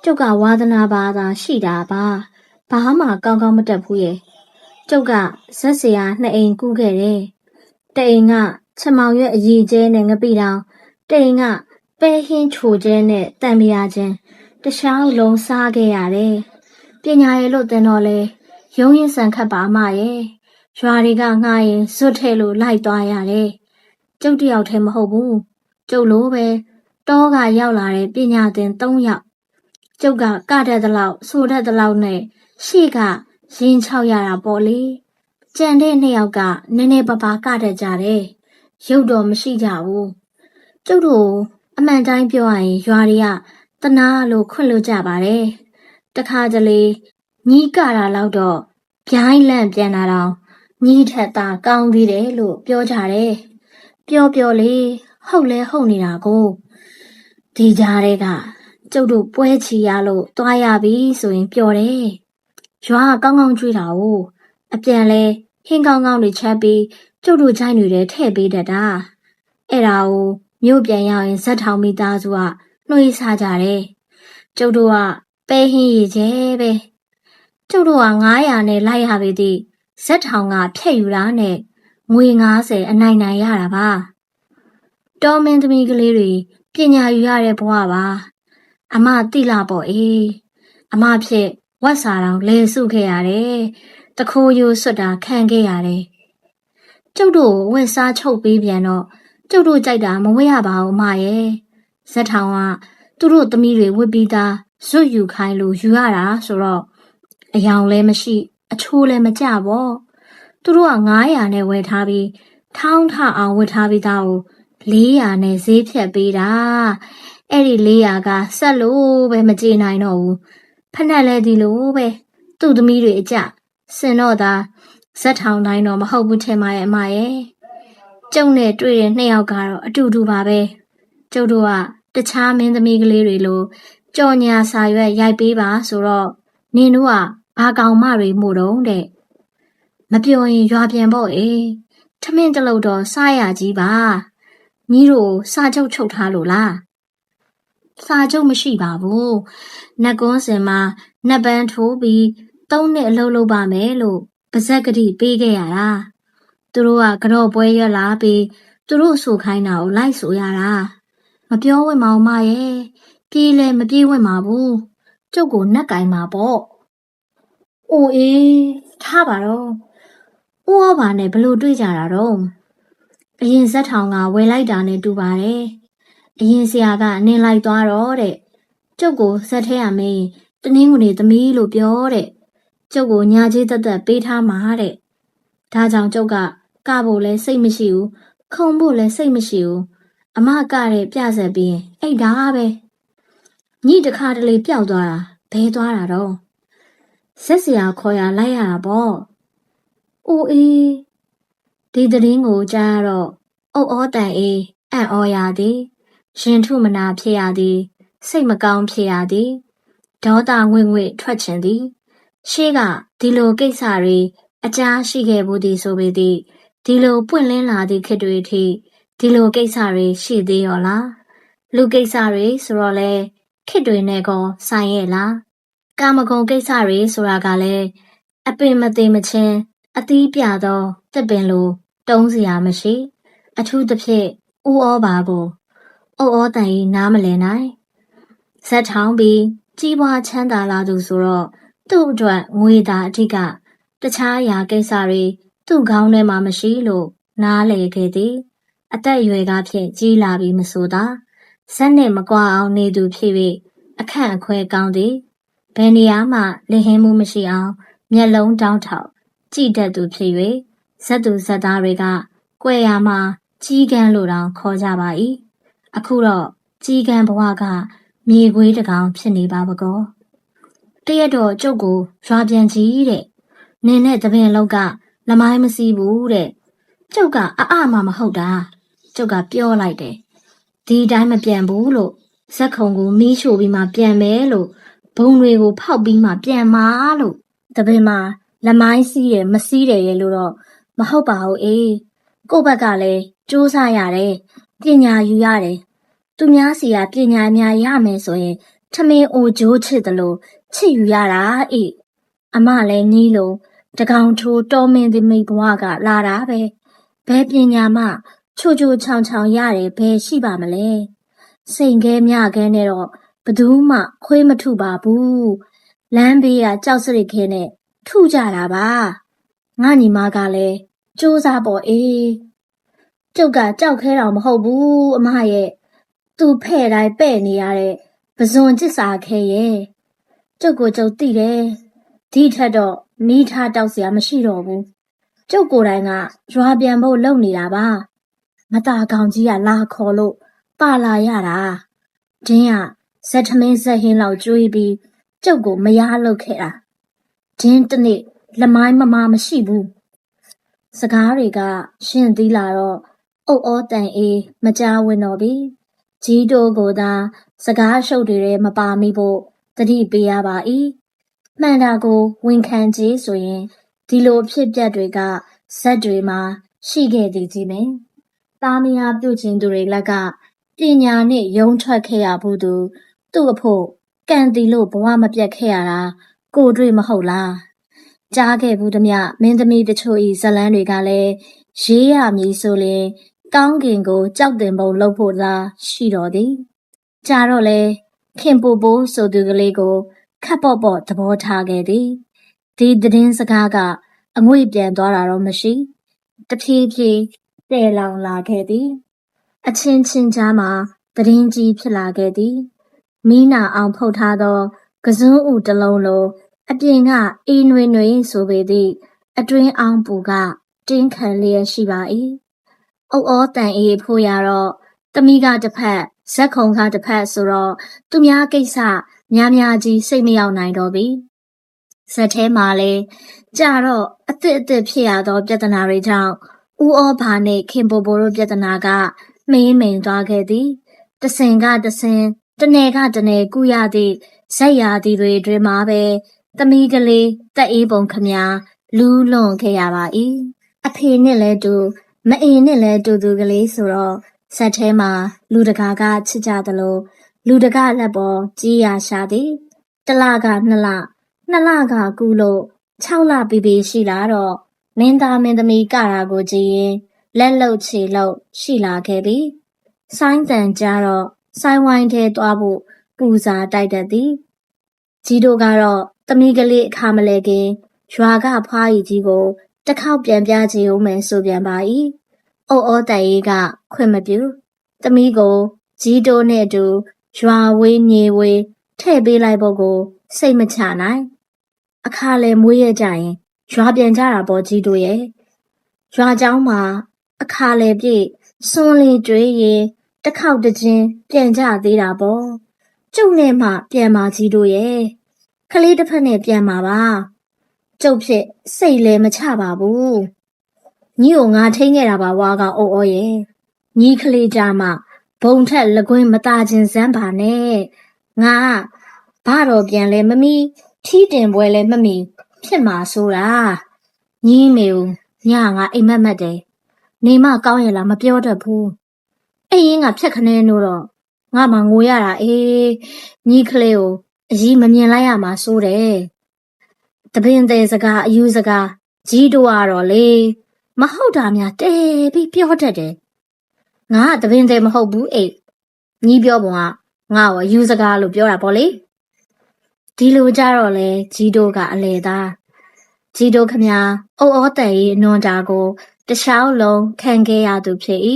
ကျုပ်ကဝါသနာပါသာရှိတာပါဘာမှကောင်းကောင်းမတက်ဘူးရဲ့ကျုပ်ကဇက်စရာနှစ်အိမ်ကူးခဲ့တယ်တအိမ်ကချက်မောင်ရွက်အကြီးကျဲနဲ့ငပိတောင်တအိမ်ကပဲဟင်းချိုကျဲနဲ့တန်ပြာချင်းတခြားလုံးစားခဲ့ရတယ်ပညာရဲ့လို့တင်တော့လေရုံးရင်ဆန်ခတ်ပါမရဲ့ရွာတွေကငှားရင်ဇွတ်ထဲလို့လိုက်သွားရတယ်ကျုပ်တယောက်တည်းမဟုတ်ဘူးကျုပ်လိုပဲတောကရောက်လာတဲ့ပညာသင်3ယောက်ကျုပ်ကတတ်သလောက်ဆိုတတ်သလောက်နဲ့ရှေ့ကရင်ချောက်ရတာပေါ့လေကြံတဲ့2ယောက်ကနည်းနည်းပါးပါးကတတ်ကြတယ်ရုပ်တော့မရှိကြဘူးကျုပ်တို့အမှန်တိုင်းပြောရရင်ရွာတွေကတနာလို့ခွင့်လို့ကြပါတယ်တခါတလေညီးကတာလောက်တော့ဗျိုင်းလန့်ပြန်လာတော့ညီးထက်သာကောင်းသေးတယ်လို့ပြောကြတယ်ပြောလေဟုတ်လဲဟုတ်နေတာကိုဒီကြားတဲ့ကကျုပ်တို့ပွဲချီရလို့သွားရပြီဆိုရင်ပျော်တယ်ရွာကောင်းကောင်းကျွေးတာကိုအပြန်လဲဟင်းကောင်းကောင်းတွေချက်ပြီးကျုပ်တို့ချိုင်းတွေထဲထည့်ပေးတတ်တာအဲ့ဒါကိုမြို့ပြန်ရောက်ရင်ဇက်ထောင်မိသားစုကနှွေးစားကြတယ်ကျုပ်တို့ကပဲဟင်းရည်ကျဲပဲကျုပ်တို့က900နဲ့လိုက်ရပေသည့်ဇက်ထောင်ကဖြက်ယူတာနဲ့ငွေ90အနိုင်ရတာပါတော်မင်းသမီးကလေးတွေပညာယူရတဲ့ဘဝပါ အမတိလာပေါ့အေးအမဖြစ်ဝက်စာတောင်လဲစုခဲ့ရတယ်တခိုးရိုးဆွတ်တာခံခဲ့ရတယ်ကျုပ်တို့ဝက်စားချုပ်ပေးပြန်တော့ကျုပ်တို့ကြိုက်တာမဝက်ရပါဘူးအမရဲ့ဇက်ထောင်ကသူတို့သမီးတွေဝစ်ပြီးသားဇွတ်ယူခိုင်းလို့ယူရတာဆိုတော့အယောင်လည်းမရှိအချိုးလည်းမကြပေါ့သူတို့က900နဲ့ဝယ်ထားပြီးထောင်းထအောင်ဝတ်ထားပြီးသားကို400နဲ့ဈေးဖြတ်ပေးတာအဲ့ဒီ400ကဆက်လို့ပဲမကြေနိုင်တော့ဘူးဖက်နဲ့လဲဒီလိုပဲသူ့သမီးတွေအကြစင်တော့သာဇက်ထောင်တိုင်းတော့မဟုတ်ဘူးထင်ပါရဲ့အမရဲ့ကျုံနဲ့တွေ့တဲ့2ယောက်ကတော့အတူတူပါပဲကျုပ်တို့ကတခြားမင်းသမီးကလေးတွေလိုကြော်ညာစာရွက်ရိုက်ပေးပါဆိုတော့နင်တို့ကဘာကောင်မတွေမို့တော့တဲ့မပြောရင်ရွာပြန်ပေါ့အေးထမင်းတလုံးတော့စားရကြီးပါညီတို့စာချုပ်ချုပ်ထားလို့လားစာချုပ်မရှိပါဘူးနှက်ကွန်းစင်မှာနှက်ပန်းထိုးပြီး3နှစ်အလုပ်လုပ်ပါမယ်လို့ပါဇက်ကတိပေးခဲ့ရတာသူတို့ကကြော့ပွဲရွက်လာပြီးသူတို့ဆိုခိုင်းတာကိုလိုက်ဆိုရတာမပြောဝင်မအောင်မရဲ့ပြေးလဲမပြေးဝင်ပါဘူးကျုပ်ကိုနှက်ကင်ပါပေါ့အိုအေးထားပါတော့ဦးရောပါနဲ့ဘလို့တွေ့ကြတာတော့အရင်ဇက်ထောင်ကဝယ်လိုက်တာနဲ့တူပါတယ်အရင်ဆရာကနင်းလိုက်သွားတော့တဲ့ကျုပ်ကိုဇက်ထဲရမင်းတနင်းကိုနေသမီးလို့ပြောတဲ့ကျုပ်ကိုညာကြီးတက်ပေးထားမှာတဲ့ဒါကြောင့်ကျုပ်ကဖို့လဲစိတ်မရှိဘူးခုံဖို့လဲစိတ်မရှိဘူးအမကတဲ့ပြဆက်ပြီးအိတ်ဒါပဲညတခါတလေပျောက်သွားတာဘဲသွားတာတော့ဇက်ဆရာခေါ်ရလိုက်ရတာပေါ့အိုအေးဒီသတင်းကိုကြားတော့အုတ်ဩတန်အေးအံ့ဩရသည်ရင်ထုမနာဖြစ်ရသည်စိတ်မကောင်းဖြစ်ရသည်ဒေါသငွေ့ငွေ့ထွက်ချင်သည်ရှေ့ကဒီလိုကိစ္စတွေအကြားရှိခဲ့ဘူးသည်ဆိုပေသည်ဒီလိုပွင့်လင်းလာသည့်ခေတ်တွေထိဒီလိုကိစ္စတွေရှိသေးရောလားလူကိစ္စတွေဆိုတော့လေခေတ်တွေနဲ့ကောဆိုင်ရဲ့လားကာမဂုဏ်ကိစ္စတွေဆိုတာကလည်းအပင်မသေးမချင်းအသီးပြသောတစ်ပင်လိုတုံးစရာမရှိအထူးသဖြင့်ဥဩပါကိုအုတ်ဩတန်ကြီးနားမလည်နိုင်ဇက်ထောင်းပြီးကြီးပွားချမ်းသာလာသူဆိုတော့သူ့အတွက်ငွေသာအဓိကတခြားအရာကိစ္စတွေသူ့ခေါင်းထဲမှာမရှိလို့နားလေခဲ့သည်အသက်အရွယ်ကဖြင့်ကြီးလာပြီးမဆိုသာဇက်နဲ့မကွာအောင်နေသူဖြစ်၍အခန့်အခွဲကောင်းသည်ဘယ်နေရာမှလင်ဟင်းမှုမရှိအောင်မျက်လုံးတောင်းထောက်ကြည့်တတ်သူဖြစ်၍ဇက်သူဇက်သားတွေကကွယ်ရမှာကြီးကန်းလို့တောင်ခေါ်ကြပါ၏အခုတော့ကြီးကန်းဘဝကမြေခွေးတကောင်ဖြစ်နေပါပကောတရက်တော့ကျုပ်ကိုရွာပြန်ကြီးတဲ့နင်းနဲ့တပင်လောက်ကလမိုင်းမစည်းဘူးတဲ့ကျုပ်ကအမှမဟုတ်တာကျုပ်ကပြောလိုက်တယ်ဒီတိုင်းမပြန်ဘူးလို့ဇက်ခုံကိုမီးရှို့ပြီးမှပြန်မယ်လို့ဘုံတွေကိုဖောက်ပြီးမှပြန်မှာလို့တပင်မှာလမိုင်းစည်းရမစည်းတယ်ရဲ့လို့တော့မဟုတ်ပါဘူးအေးကိုယ့်ဘက်ကလည်းစူးစမ်းရတယ်ပညာယူရတယ်သူများစီကပညာများရမယ်ဆိုရင်ထမင်းအိုဂျိုးချစ်တယ်လို့ချစ်ယူရတာအေးအမလည်းနီးလို့တကောင်ထိုးတော်မင်းသမီးဘဝကလာတာပဲဘယ်ပညာမှချိုချိုချောင်ချောင်ရတယ်ဘယ်ရှိပါမလဲစိန်ခဲမြခဲနဲ့တော့ဘသူမှခွေးမထုပါဘူးလမ်းဘေးကကြောက်စရိတ်ခဲနဲ့ထုကြတာပါငါညီမကလည်းစူးစားပေါ်အေးကျုပ်ကကြောက်ခဲတော်မဟုတ်ဘူးအမရဲ့သူဖဲ့တိုင်းပဲ့နေရတဲ့ပဇွန်ကျစ်စာခဲရဲ့ကျုပ်ကိုကျုပ်သိတယ်ဒီထက်တော့နီးထားတောက်စရာမရှိတော့ဘူးကျုပ်ကိုယ်တိုင်ကရွာပြန်ဖို့လုပ်နေတာပါမตาကောင်ကြီးကလာခေါ်လို့ပါလာရတာဒင်းကဇက်ထမင်းဇက်ဟင်းလောက်ကျွေးပြီးကျုပ်ကိုမရလုပ်ခဲ့တာဒင်းတနေ့လမိုင်းမမမရှိဘူးစကားတွေကရှင်းသီးလာတော့အုတ်ဩတန်အေးမကြားဝင်တော့ပြီကြီးတိုးကိုသာစကားရှုပ်တွေမပါမိဖို့တတိပေးရပါ၏မှန်တာကိုဝန်ခံကြည့်ဆိုရင်ဒီလိုဖြစ်ပျက်တွေကဇက်တွေမှာရှိခဲ့သည်ကြီးပင်သားမယားပြုတ်ချင်းသူတွေလက်ကပညာနဲ့ယုံထွက်ခဲ့ရဘူးသူ့အဖို့ကံတီလို့ဘဝမပြတ်ခဲ့ရတာကိုတွေ့မဟုတ်လားကြားခဲ့ဘူးသည်မြမင်းသမီးတချို့ဤဇလန်းတွေကလည်းရေးရမည်ဆိုရင်ကောင်းကင်ကိုကြောက်တင်ပုံလုပ်ဖို့သာရှိတော်သည်ကြာတော့လေ ခင်ပူပူဆိုသူကလေးကိုခပ်ပေါ့ပေါ့သဘောထားခဲ့သည်ဒီသတင်းစကားကအငွေ့ပြန်သွားတာတော့မရှိတဖြည်းဖြည်းတဲလောင်လာခဲ့သည်အချင်းချင်းကြားမှာသတင်းကြီးဖြစ်လာခဲ့သည်မိနာအောင်ဖုတ်ထားသောကစွန်းဥတစ်လုံးလိုအပြင်ကအေးနွေ့နွေ့ဆိုပေသည့်အတွင်းအောင်ပူကတင်းခံလျက်ရှိပါ၏အုတ်ဩတန်အေးဖို့ရတော့သမီးကတစ်ဖက်ဇက်ခုံကတစ်ဖက်ဆိုတော့သူများကိစ္စများများကြီးစိတ်မရောက်နိုင်တော့ပြီဇက်ထဲမှာလေကြာတော့အသစ်ဖြစ်ရသောပြဿနာတွေကြောင့်ဦးဩဘာနဲ့ခင်ပိုပိုတို့ပြဿနာကမင်းမိန်သွားခဲ့သည်တစင်ကတစင်တနယ်ကတနယ်ကူရသည့်ဇက်ရာသီတွေတွင်မှာပဲသမီးကလေးတက်အေးပုံခမလူးလွန်ခဲ့ရပါ၏အဖေနဲ့လဲတူမအေနဲ့လဲတူသူကလေးဆိုတော့ဇက်ထဲမှာလူတကာကချစ်ကြသလိုလူတကလက်ပေါ်ကြီးရရှာသည်တလက2လကကူလို့6လပြီပြီရှိလာတော့မင်းသားမင်းသမီးကရာကိုကြည်ရင်လက်လှုပ်ချေလှုပ်ရှိလာခဲ့ပြီဆိုင်းတန်ကြတော့ဆိုင်းဝိုင်းထဲသွားဖို့ပူစာတိုက်တတ်သည်ကြီးတို့ကတော့သမီးကလေးအခါမလဲခင်ရွာကဖွားရီကြီးကိုတစ်ခေါက်ပြန်ပြချင်ဦးမယ်ဆိုပြန်ပါ၏အုတ်ဩတန်အေးကခွင့်မပြုသမီးကိုကြီးတို့နဲ့အတူရွာဝေးမြေဝေးထည့်ပေးလိုက်ဖို့ကိုစိတ်မချနိုင်အခါလဲမွေးရကြရင်ရွာပြန်ကြတာပေါ့ကြီးတို့ရဲ့ရွာเจ้าမှာအခါလဲပြည့်စွန်းလေးတွေးရင်တစ်ခေါက်တစ်ချင်းပြန်ကြသေးတာပေါ့ကျုပ်နဲ့မှပြန်มาကြီးတို့ရဲ့ကလေးတစ်ဖက်နဲ့ပြန်มาပါကျုပ်ဖြစ်စိတ်လဲမချပါဘူးညီကိုငါထိန်းခဲ့တာပါဝါကအိုးရဲ့ညီကလေးကြမှာဘုံထက်လကွင်းမตาခြင်းစမ်းပါနဲ့ငါဘာတော့ပြန်လဲမမီထီးတင်ပွဲလဲမမီဖြစ်မှာဆိုတာညီမေဦးညငါအိမ်မက်တယ်နေမကောင်းရလားမပြောတတ်ဘူးအိမ်ရင်ကဖြက်ခနဲနိုးတော့ငါမှငိုရတာအေးညီကလေးကိုအကြီးမမြင်လိုက်ရမှာစိုးတယ်တပင်သေးစကားအယူစကားကြီးတို့ကတော့လေမဟုတ်တာများတဲပြီးပြောတတ်တယ်ငါကတပင်သေးမဟုတ်ဘူးအိတ်ညီပြောပုံကငါ့ကိုအယူစကားလို့ပြောတာပေါ့လေဒီလိုကြတော့လေကြီးတို့ကအလေသားကြီးတို့ခမအုတ်ဩတန်အေးအနွန်တာကိုတခြားလုံးခံခဲ့ရသူဖြစ်၏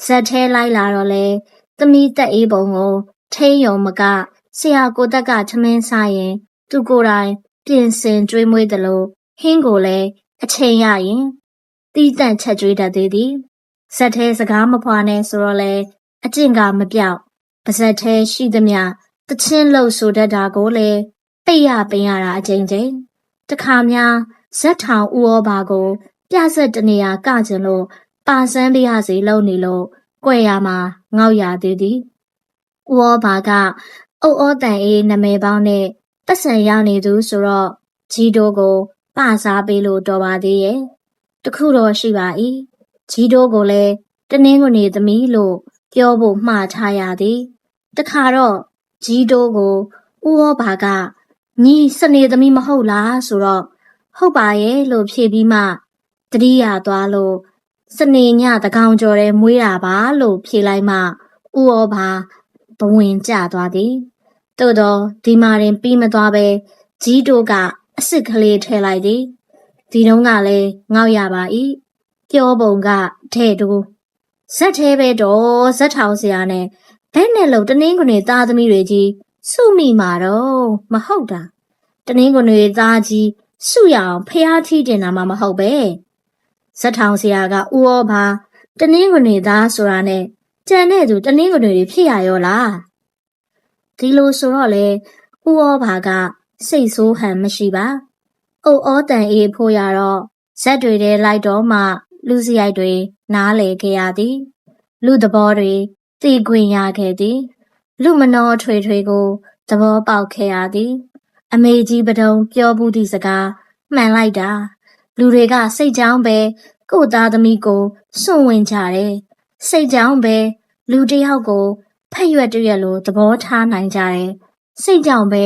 ဇက်ထဲလိုက်လာတော့လေသမီးတက်အေးပုံကိုထိန်ယုံမကဆရာကိုတက်ကထမင်းစားရင်သူကိုယ်တိုင်ပြင်ဆင်ကျွေးမွေးတယ်လို့ဟင်းကိုလည်းအချိန်ရရင်တီးတန့်ချက်ကျွေးတတ်သေးသည်ဇက်ထဲစကားမဖွာနဲ့ဆိုတော့လေအကျင့်ကမပြောက်ပါဇက်ထဲရှိသမျှတချင်းလှုပ်ဆိုတတ်တာကိုလေပိတ်ရပင်ရတာအကျဉ်းချင်းတခါများဇက်ထောင်ဥဩဘာကိုပြဆက်တနေရာကကျင်လို့ပါစမ်းပြရစီလုံနေလို့ကွယ်ရမှာငေါက်ရသေးသည်ဥဩဘာကအုတ်ဩတန်အေးနာမည်ပေါင်းနဲ့ပတ်စံရောက်နေသူဆိုတော့ကြီးတို့ကိုပစားပေးလို့တော်ပါသေးရဲ့တခုတော့ရှိပါ၏ကြီးတို့ကိုလည်းတနင်းကိုနေသမီးလို့ပြောဖို့မှားထားရသည်တခါတော့ကြီးတို့ကိုဥဩဘာကညီစနေသမီးမဟုတ်လားဆိုတော့ဟုတ်ပါရဲ့လို့ဖြေပြီးမှတတိယသွားလို့စနေညတကောင်ကျော်တဲ့မွေးတာပါလို့ဖြေလိုက်မှဥဩဘာဘဝင်ကျသွားသည်တို့တော့ဒီမာရင်ပြီးမသွားပဲကြီးတို့ကအစ်စ်ကလေးထဲလိုက်သည်ဒီတုန်းကလည်းငေါက်ရပါ၏ပြောပုံကထဲ့တူဇက်သေးပဲတော့ဇက်ထောင်စရာနဲ့ဘဲနဲ့လို့တနင်းကနေသားသမီးတွေကြီးစုမိမှာတော့မဟုတ်တာတနင်းကနေသားကြီးစုရအောင်ဖျားထီးတင်တာမှမဟုတ်ပဲဇက်ထောင်စရာကဥဩဘာတနင်းကနေသားဆိုတာနဲ့ကြံတဲ့သူတနင်းကနေတွေဖြစ်ရရောလားဒီလိုဆိုတော့လေဥဩဘာကစိတ်ဆိုးဟန်မရှိပါအုတ်ဩတန်အေးဖို့ရတော့ဇက်တွေထဲလိုက်တော့မှလူစရိုက်တွေနားလေခဲ့ရသည်လူသဘောတွေသိခွင့်ရခဲ့သည်လူမနောထွေထွေကိုသဘောပေါက်ခဲ့ရသည်အမေကြီးပဒုံပြောဘူးသည့်စကားမှန်လိုက်တာလူတွေကစိတ်ကြောင်းပဲကို့သားသမီးကိုစွန့်ဝင်ကြတယ်စိတ်ကြောင်းပဲလူတယောက်ကိုဖက်ရွက်တရက်လိုသဘောထားနိုင်ကြတယ်စိတ်ကြောင့်ပဲ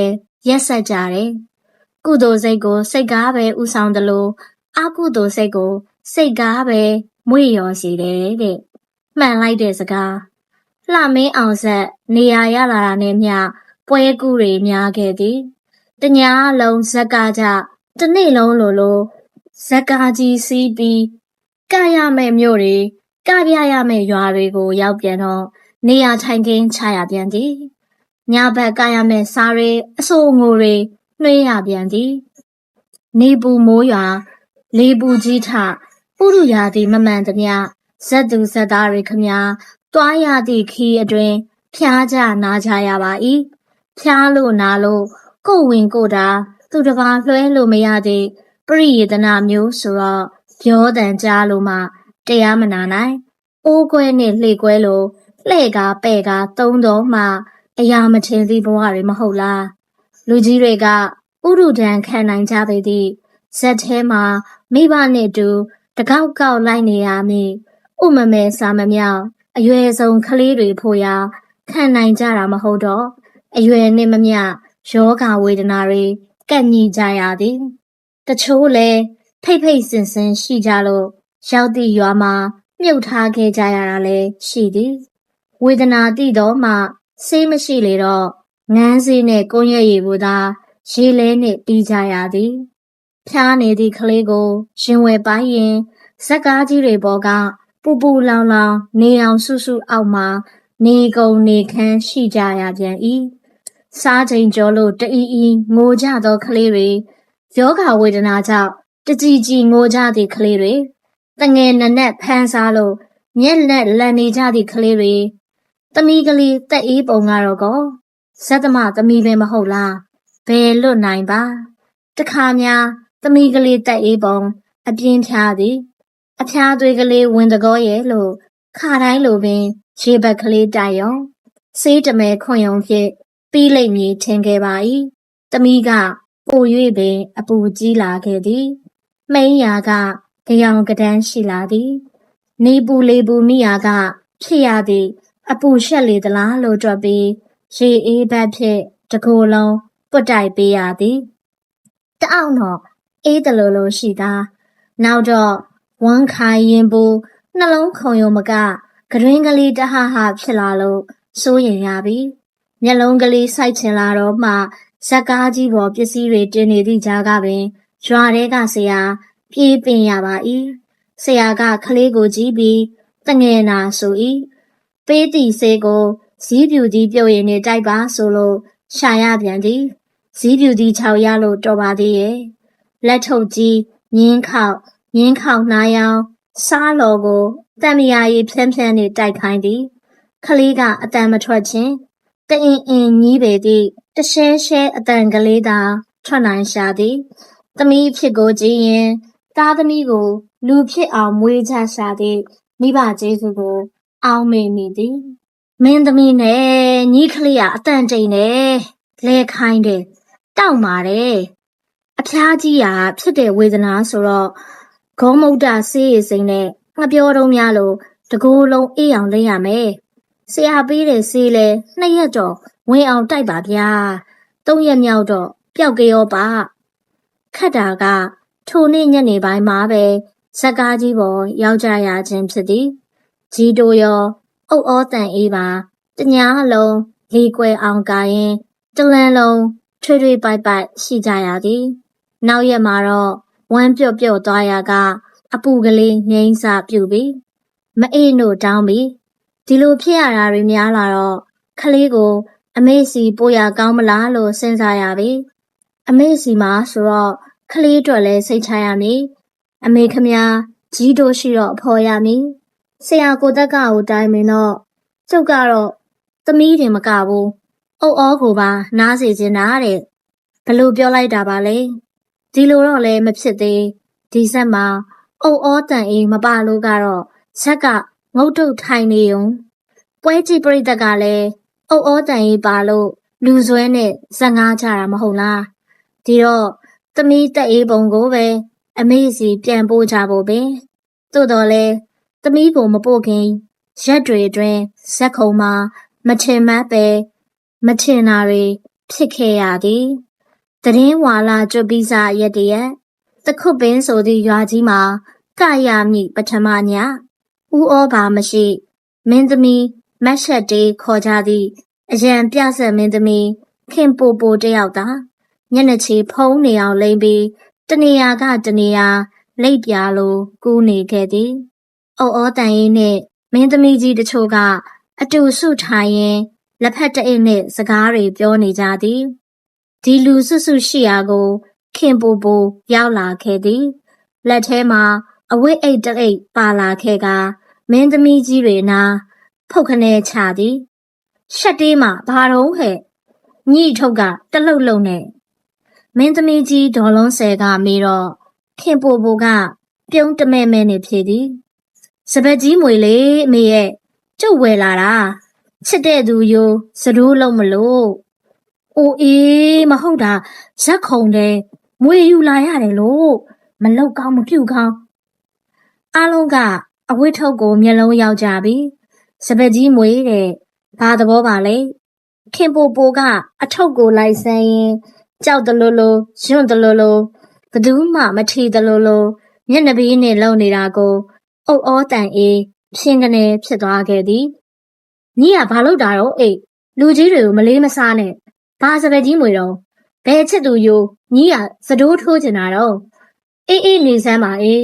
ရက်ဆက်ကြတယ်ကုသိုလ်စိတ်ကိုစိတ်ကားပဲဥဆောင်တယ်လို့အကုသိုလ်စိတ်ကိုစိတ်ကားပဲမွေ့လျော်စေတယ်တဲ့မှန်လိုက်တဲ့စကားလှမင်းအောင်ဆက်နေရာရလာတာနဲ့မျှ ပွဲကူတွေများခဲ့သည်တညာလုံးဇက်ကားကြတနေ့လုံးလိုဇက်ကားကြီးစီးပြီးကရမဲ့မြို့တွေကပြရမဲ့ရွာတွေကိုရောက်ပြန်တော့နေရာထိုင်ခင်းချရပြန်သည်ညဘက်ကရမဲ့စားတွေအဆိုးငိုတွေနှွေးရပြန်သည်နေပူမိုးရွာလေပူကြီးထပုရုရာသည်မမှန်သမျှဇက်သူဇက်သားတွေခမတွားရသည့်ခီးအတွင်ဖျားကြနားကြရပါ၏ဖျားလို့နာလို့ကိုယ်ဝင်ကိုယ်တာသူတစ်ပါးလွှဲလို့မရသည့်ပရိယေတနာမျိုးဆိုတော့ပြောတန်ကြားလို့မှတရားမနာနိုင်အိုးကွဲနဲ့လှေကွဲလို့လှဲ့ကားပဲ့ကားသုံးတော့မှအရာမထင်သည့်ဘဝတွေမဟုတ်လားလူကြီးတွေကဥရုဒံခံနိုင်ကြပေသည့်ဇက်ထဲမှာမိဘနဲ့တူတကောက်ကောက်လိုက်နေရမည်ဥမမဲစာမမြောက်အရွယ်ဆုံးကလေးတွေဖို့ရာခံနိုင်ကြတာမဟုတ်တော့အရွယ်နဲ့မမျှယောဂဝေဒနာတွေကပ်ညီကြရသည်တချို့လည်းဖိတ်ဖိတ်ဆင်ဆင်ရှိကြလို့ရောက်သည့်ရွာမှာမြုပ်ထားခဲ့ကြရတာလည်းရှိသည်ဝေဒနာတိတော့မှဆေးမရှိလေတော့ငန်းဆေးနဲ့ကုန်းရွက်ရည်ကိုသာရေလဲနဲ့ပြီးကြရသည်ဖျားနေသည့်ကလေးကိုရင်ဝယ်ပိုင်းရင်ဇက်ကားကြီးတွေပေါ်ကပူပူလောင်လောင်နေအောင်ဆုစုအောက်မှာနေကုန်နေခမ်းရှိကြရပြန်၏စားချိန်ကျော်လို့တအီအီငိုကြသောကလေးတွေယောဂဝေဒနာကြောင့်တကြည်ကြည်ငိုကြသည့်ကလေးတွေတငယ်နက်နက်ဖမ်းစားလို့မျက်လက်လန်နေကြသည့်ကလေးတွေသမီးကလေးတက်အေးပုံကတော့ကောဇက်သမသမီးပဲမဟုတ်လားဘယ်လွတ်နိုင်ပါတခါများသမီးကလေးတက်အေးပုံအပြင်းဖြားသည်အဖျားသွေးကလေးဝင်တကောရဲ့လို့ခါတိုင်းလိုပင်ရေဘက်ကလေးတိုက်ရောဆေးတမဲခွန်ယုံဖြင့်ပြီးလိမ့်မည်ထင်ခဲ့ပါ၏သမီးကပို၍ပင်အပူကြီးလာခဲ့သည်မိန်းရာကကြောင်ကဒန်းရှိလာသည်နေပူလေပူမိရာကဖြစ်ရသည်အပူရှက်လေသလားလို့တွက်ပြီးရေအေးဘက်ဖြင့်တကိုယ်လုံးပွတ်တိုက်ပေးရသည်တအောင်တော့အေးတလိုလိုရှိသာနောက်တော့ဝမ်းခိုင်ရင်ပူနှလုံးခုန်ယုံမကကတွင်ကလေးတဟဟဖြစ်လာလို့စိုးရင်ရပြီမျက်လုံးကလေးစိုက်ချင်လာတော့မှဇက်ကားကြီးပေါ်ပစ္စည်းတွေတင်နေသည့်ကြားကပင်ရွာထဲကဆရာပြေးပင်ရပါ၏ဆရာကကလေးကိုကြည့်ပြီးတငယ်နာဆို၏ပေးသည့်ဆေးကိုဇီးပြူကြီးပြုတ်ရင်နေတိုက်ပါဆိုလို့ရှာရပြန်သည်ဇီးပြူကြီး6ရလို့တော်ပါသေးရဲ့လက်ထုတ်ကြီးမြင်းခေါက်နှားယောင်စားလော်ကိုတံမယာရီဖြန်းဖြန်းနေတိုက်ခိုင်းသည်ခလေးကအတန်မထွက်ချင်းတအင်းအင်းကြီးပေသည့်တရှဲရှဲအတန်ကလေးသာထွက်နိုင်ရှာသည်သမီးဖြစ်ကိုကြည့်ရင်သားသမီးကိုလူဖြစ်အောင်မွေးချရှာသည့်မိဘကျေးဇူးကိုအောက်မေ့မိသည်မင်းသမီးနဲ့ညီကလေးကအတန်တိန်နဲ့လဲခိုင်းတယ်တောက်မာတယ်အဖျားကြီးရာဖြစ်တဲ့ဝေဒနာဆိုတော့ဂုံးမုတ်တာဆေးရည်စိမ့်နဲ့ငှပြောတော့များလို့တကိုယ်လုံးအေးအောင်လိမ့်ရမယ်ဆရာပေးတဲ့ဆေးလဲ2ရက်တော့ဝင်အောင်တိုက်ပါဗျာ3ရက်မြောက်တော့ပျောက်ကရောပါခတ်တာကထိုနေ့ညနေပိုင်းမှာပဲဇက်ကားကြီးပေါ်ရောက်ကြရခြင်းဖြစ်သည်ကြီးတိုးရောအုတ်ဩတန်အေးပါတညာလုံးလေကွယ်အောင်ကာရင်တလန်းလုံးထွေထွေပိုက်ပိုက်ရှိကြရသည်နောက်ရက်မှာတော့ဝမ်းပြုတ်ပြုတ်သွားရကအပူကလေးငိမ့်စပြုတ်ပြီးမအေးနို့တောင်းပြီးဒီလိုဖြစ်ရတာတွေများလာတော့ခလေးကိုအမေစီပို့ရကောင်းမလားလို့စဉ်းစားရပြီအမေစီမှာဆိုတော့ခလေးအတွက်လည်းစိတ်ချရမည်အမေခမကြီးတို့ရှိတော့အဖော်ရမည်ဆရာကိုတက်ကကိုတိုင်းမင်းတော့ကျုပ်ကတော့သမီးတွေမကဘူးအုတ်ဩကိုပါနားစေချင်တာတဲ့ဘလို့ပြောလိုက်တာပါလဲဒီလိုတော့လည်းမဖြစ်သေးဒီဆက်မှာအုတ်ဩတန်အေးမပါလို့ကတော့ဇက်ကငုတ်တုတ်ထိုင်နေုံပွဲကြည့်ပြိတ္တကလည်းအုတ်ဩတန်အေးပါလို့လူဆွဲနဲ့ဇက်ငားကြတာမဟုတ်လားဒီတော့သမီးတက်အေးပုံကိုပဲအမေစီပြန်ပို့ကြဖို့ပင်သို့တော်လဲသမီးကိုမပို့ခင်ရက်တွေအတွင်းဇက်ခုံမှာမထင်မှတ်ပဲမထင်တာတွေဖြစ်ခဲ့ရသည်တရင်ဝါလာကျွတ်ပြီးစားရက်တရက်တခုပင်ဆိုသည့်ရွာကြီးမှာကရမိပထမညဥဩဘာမရှိမင်းသမီးမတ်ချက်တေးခေါ်ကြသည့်အရန်ပြဆက်မင်းသမီး ခင်ပိုပိုတယောက်သာမျက်နှာချီဖုံးနေအောင်လိမ့်ပြီးတနေရာကတနေရာလိပ်ပြာလိုကူးနေခဲ့သည်။အော်အော်တန်ရင်နဲ့မင်းသမီးကြီးတချို့ကအတူစုထိုင်ရင်လက်ဖက်တအိတ်နဲ့စကားတွေပြောနေကြသည်။ဒီလူစုစုရှိရာကိုခင်ပိုပိုရောက်လာခဲ့သည်။လက်ထဲမှာအဝတ်အိတ်တအိတ်ပါလာခဲ့ကမင်းသမီးကြီးတွေနာဖုတ်ခနဲချသည်။ရှက်တေးမှာဘာတော့ဟဲ့ညိထုတ်ကတလှုပ်လှုပ်နဲ့မင်းသမီးကြီးဒေါ်လုံးဆယ်ကမေးတော့ခင်ပိုပိုကပြုံးတမဲမဲနေဖြစ်သည်စပက်ကြီးမွေလေအမေရဲ့ကျုပ်ဝယ်လာတာချစ်တဲ့သူယိုစတိုးလုံးမလို့အိုအေးမဟုတ်တာဇက်ခုံတဲ့မွေယူလာရတယ်လို့မလောက်ကောင်းမပြုတ်ကောင်းအားလုံးကအဝတ်ထုတ်ကိုမျက်လုံးရောက်ကြပြီစပက်ကြီးမွေတဲ့ဘာသဘောပါလဲခင်ပိုပိုကအထုပ်ကိုလိုက်ဆန်းရင်ကြောက်တလို့လို့ယွန့်တလို့လို့ဘသူမှမထီတလို့လို့မျက်နှာပြီးနဲ့လုံနေတာကိုအုတ်အောတန်အေးဖြင်းကနေဖြစ်သွားခဲ့သည်ညီကဘာလုပ်တာတော့အေးလူကြီးတွေကိုမလေးမစားနဲ့ဘာစပယ်ကြီးမွေတော့ဘယ်ချစ်သူယိုညီကစတိုးထိုးချင်တာတော့အေးနေစမ်းပါအေး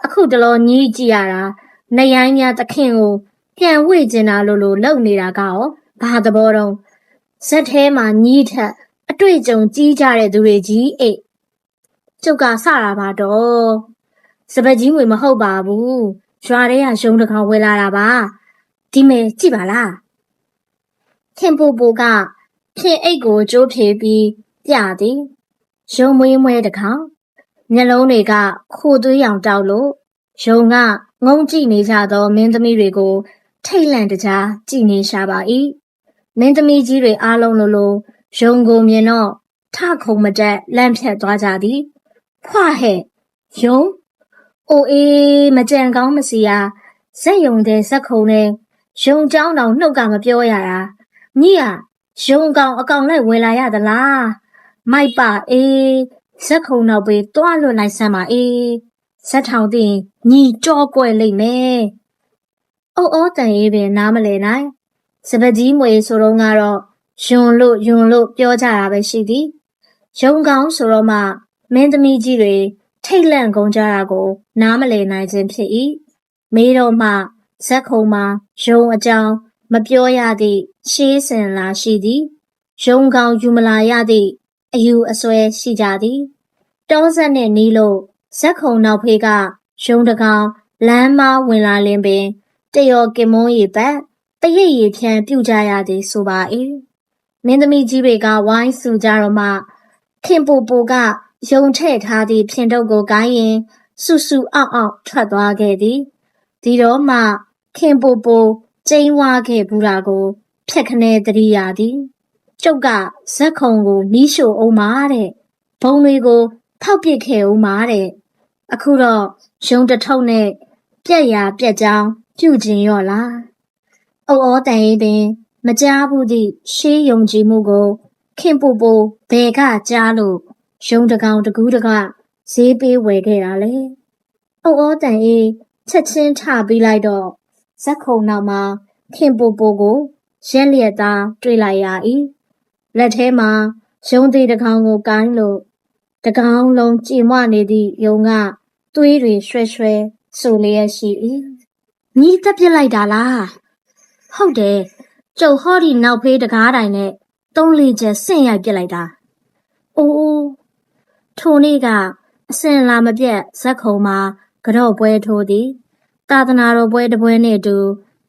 အခုတလောညီကြည့်ရတာနရိုင်းများတခင်ကိုပြန်ဝေ့ကျင်တာလို့လုံနေတာကရောဘာသဘောတော့ဇက်ထဲမှာညီထက်အတွေ့အကြုံကြီးကြတဲ့သူတွေကြီးအေးကျုပ်ကစတာပါတော့စပက်ကြီးငွေမဟုတ်ပါဘူးရွာထဲကရုံးတကောင်ဝယ်လာတာပါဒီမဲ့ကြည့်ပါလားခင်ပိုပိုကဖြင်းအိတ်ကိုကျိုးဖြေပြီးပြသည်ရုံမွေးမွဲတကောင်မျက်လုံးတွေကခိုသွေးရောင်တောက်လို့ရုံကငုံကြည့်နေကြသောမင်းသမီးတွေကိုထိတ်လန့်တကြားကြည့်နေရှာပါ၏မင်းသမီးကြီးတွေအားလုံးလိုရုံကိုမြင်တော့ထခုံမတက်လန့်ဖြတ်သွားကြသည်ဖွာဟဲ့ရုံအိုအေးမကြံကောင်းမစီယာဇက်ယုံတဲ့ဇက်ခုံနဲ့ရုံเจ้าတောင်နှုတ်ကမပြောရတာညီကရုံကောင်အကောင်လိုက်ဝယ်လာရသလားမိုက်ပါအေးဇက်ခုံနောက်ပေးတွားလွတ်လိုက်စမ်းပါအေးဇက်ထောင်သိရင်ညီကြောကွယ်လိမ့်မယ်အော်အော်တန်ရေးပင်နားမလဲနိုင်စပကြီးမွေဆိုတော့ကတော့ယွန်လို့ပြောကြတာပဲရှိသည်ရုံကောင်ဆိုတော့မှမင်းသမီးကြီးတွေထိတ်လန့်ကုန်ကြတာကိုနားမလည်နိုင်ခြင်းဖြစ်၏မေးတော့မှဇက်ခုံမှာရုံအကြောင်းမပြောရသည့်ရှေးစင်လာရှိသည်ရုံကောင်ယူမလာရသည့်အယူအဆွဲရှိကြသည်တောဆက်နဲ့နီးလို့ဇက်ခုံနောက်ဖေးကရုံတကောင်လမ်းမဝင်လာလင်းပင်တယောကင်မုန်းရီပတ်တရစ်ရီဖြန်းပြုတ်ကြရသည်ဆိုပါ၏မင်းသမီးကြီးတွေကဝိုင်းစုကြတော့မှခင်ပိုပိုကရုံထည့်ထားသည့်ဖြင်တုပ်ကိုကိုင်းရင်ဆူဆူအောက်ထွက်သွားခဲ့သည်ဒီတော့မှခင်ပိုပိုကျိန်းဝါခဲ့ဘူးတာကိုဖြက်ခနဲသတိရသည်ကျုပ်ကဇက်ခုံကိုနီးရှို့အောင်ပါတဲ့ဘုံတွေကိုဖောက်ပစ်ခဲ့အောင်ပါတဲ့အခုတော့ရုံတထုပ်နဲ့ပြက်ရာပြက်ကြောင်းပြုကျင်ရော့လားအော်အော်တန်ရေးပင်မကြားဘူးသည့်ရှေးယုံကြည်မှုကိုခင်ပိုပိုဘယ်ကကြားလို့ရုံတကောင်တကူးတကဈေးပေးဝယ်ခဲ့တာလေအော်အော်တန်အေးချက်ချင်းထပြီးလိုက်တော့ဇက်ခုံနောက်မှာခင်ပိုပိုကိုရက်လျက်သားတွေ့လိုက်ရ၏လက်ထဲမှာရုံသေးတကောင်ကိုကိုင်းလို့တကောင်လုံးကြည်မွနေသည့်ယုံကသွေးတွေရွှဲရွှဲဆိုလျက်ရှိ၏ညီတက်ပြစ်လိုက်တာလားဟုတ်တယ်ကျုပ်ဟောဒီနောက်ဖေးတကားတိုင်နဲ့3-4ချက်ဆင့်ရိုက်ပြစ်လိုက်တာအိုးထိုနေ့ကအစင်လာမပြတ်ဇက်ခုံမှာကတော့ပွဲထိုးသည်သာသနာတော်ပွဲတစ်ပွဲနှင့်အတူ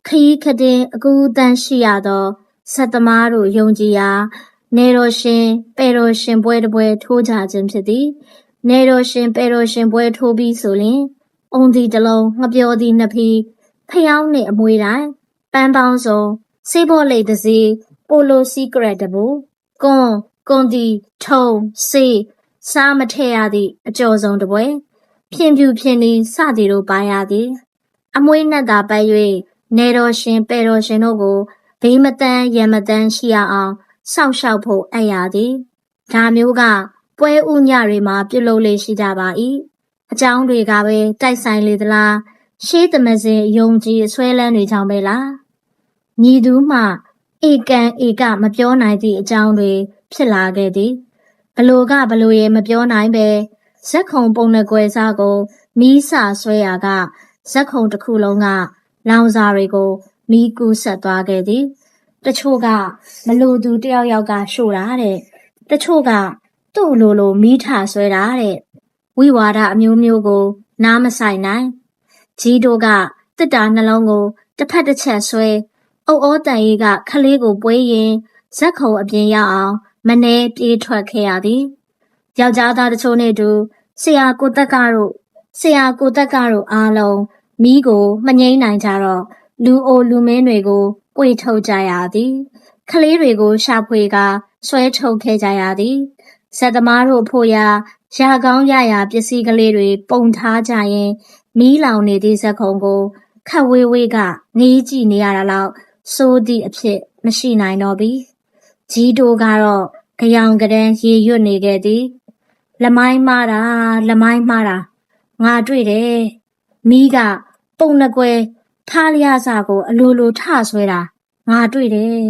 ခရီးခတင်အကူအတန်းရှိရသောဆက်သမားတို့ယုံကြည်ရာနေတော်ရှင်ပေတော်ရှင်ပွဲတစ်ပွဲထိုးကြခြင်းဖြစ်သည်နေတော်ရှင်ပေတော်ရှင်ပွဲထိုးပြီးဆိုရင်အုံဒီတစ်လုံးငပြောသည်နှစ်ဖီးဖျောင်းနှင့်အမွေတိုင်းပန်းပေါင်းစုံစေးဘောလိတ်တစ်စီးပိုလိုစီကရက်တဘူကွန်ဒီထုံစေးစားမထည့်ရသည့်အကျော်ဆုံးတစ်ပွဲဖြင်ပြူဖြင်ဒီစသည်တို့ပါရသည်အမွေနဲ့သာပတ်၍နေတော်ရှင်ပေတော်ရှင်တို့ကိုဘေးမတန်းရံမတန်းရှိရအောင်စောင့်ရှောက်ဖို့အပ်ရသည်ဒါမျိုးကပွဲဥညတွေမှာပြုလုပ်လေရှိကြပါ၏အကြောင်းတွေကပဲတိုက်ဆိုင်လေသလားရှေးသမစင်ယုံကြည်ဆွဲလန်းတွေကြောင့်ပဲလားညီသူမှဧကံဧကမပြောနိုင်သည့်အကြောင်းတွေ ဖြစ်လာခဲ့သည်ဘလို့ကဘလို့ရဲ့မပြောနိုင်ပဲဇက်ခုံပုံနှကွယ်စားကိုမီးစဆွဲရာကဇက်ခုံတစ်ခုလုံးကလောင်စာတွေကိုမီးကူးဆက်သွားခဲ့သည်တချို့ကမလို့သူတယောက်ယောက်ကရှို့တာတဲ့တချို့ကသူ့လိုမီးထဆွဲတာတဲ့ဝိဝါဒအမျိုးမျိုးကိုနားမဆိုင်နိုင်ကြီးတို့ကတစ်တာနှလုံးကိုတစ်ဖက်တစ်ချက်ဆွဲအုပ်အောတန်ကြီးကခလေးကိုပွေးရင်ဇက်ခုံအပြင်ရောက်အောင်မနှဲပြေးထွက်ခဲ့ရသည်ယောက်ျားသားတချို့နဲ့တူဆရာကိုတက်ကတော့အားလုံးမီးကိုမငိမ့်နိုင်ကြတော့လူအိုလူမင်းတွေကိုပွေထုတ်ကြရသည်ခလေးတွေကိုရှာဖွေကဆွဲထုတ်ခဲ့ကြရသည်ဇက်သမားတို့ဖို့ရာကောင်းရာပစ္စည်းကလေးတွေပုံထားကြရင်မီးလောင်နေသည့်ဇက်ခုံကိုခက်ဝေးဝေးကငေးကြည့်နေရတာလောက်စိုးသည့်အဖြစ်မရှိနိုင်တော့ပြီကြီးတို့ကတော့ကြောင်ကတန်းရေရွတ်နေခဲ့သည်လမိုင်းမားတာငါတွေ့တယ်မီးကပုံနှကွယ်ဖားလျားစာကိုအလိုထဆွဲတာငါတွေ့တယ်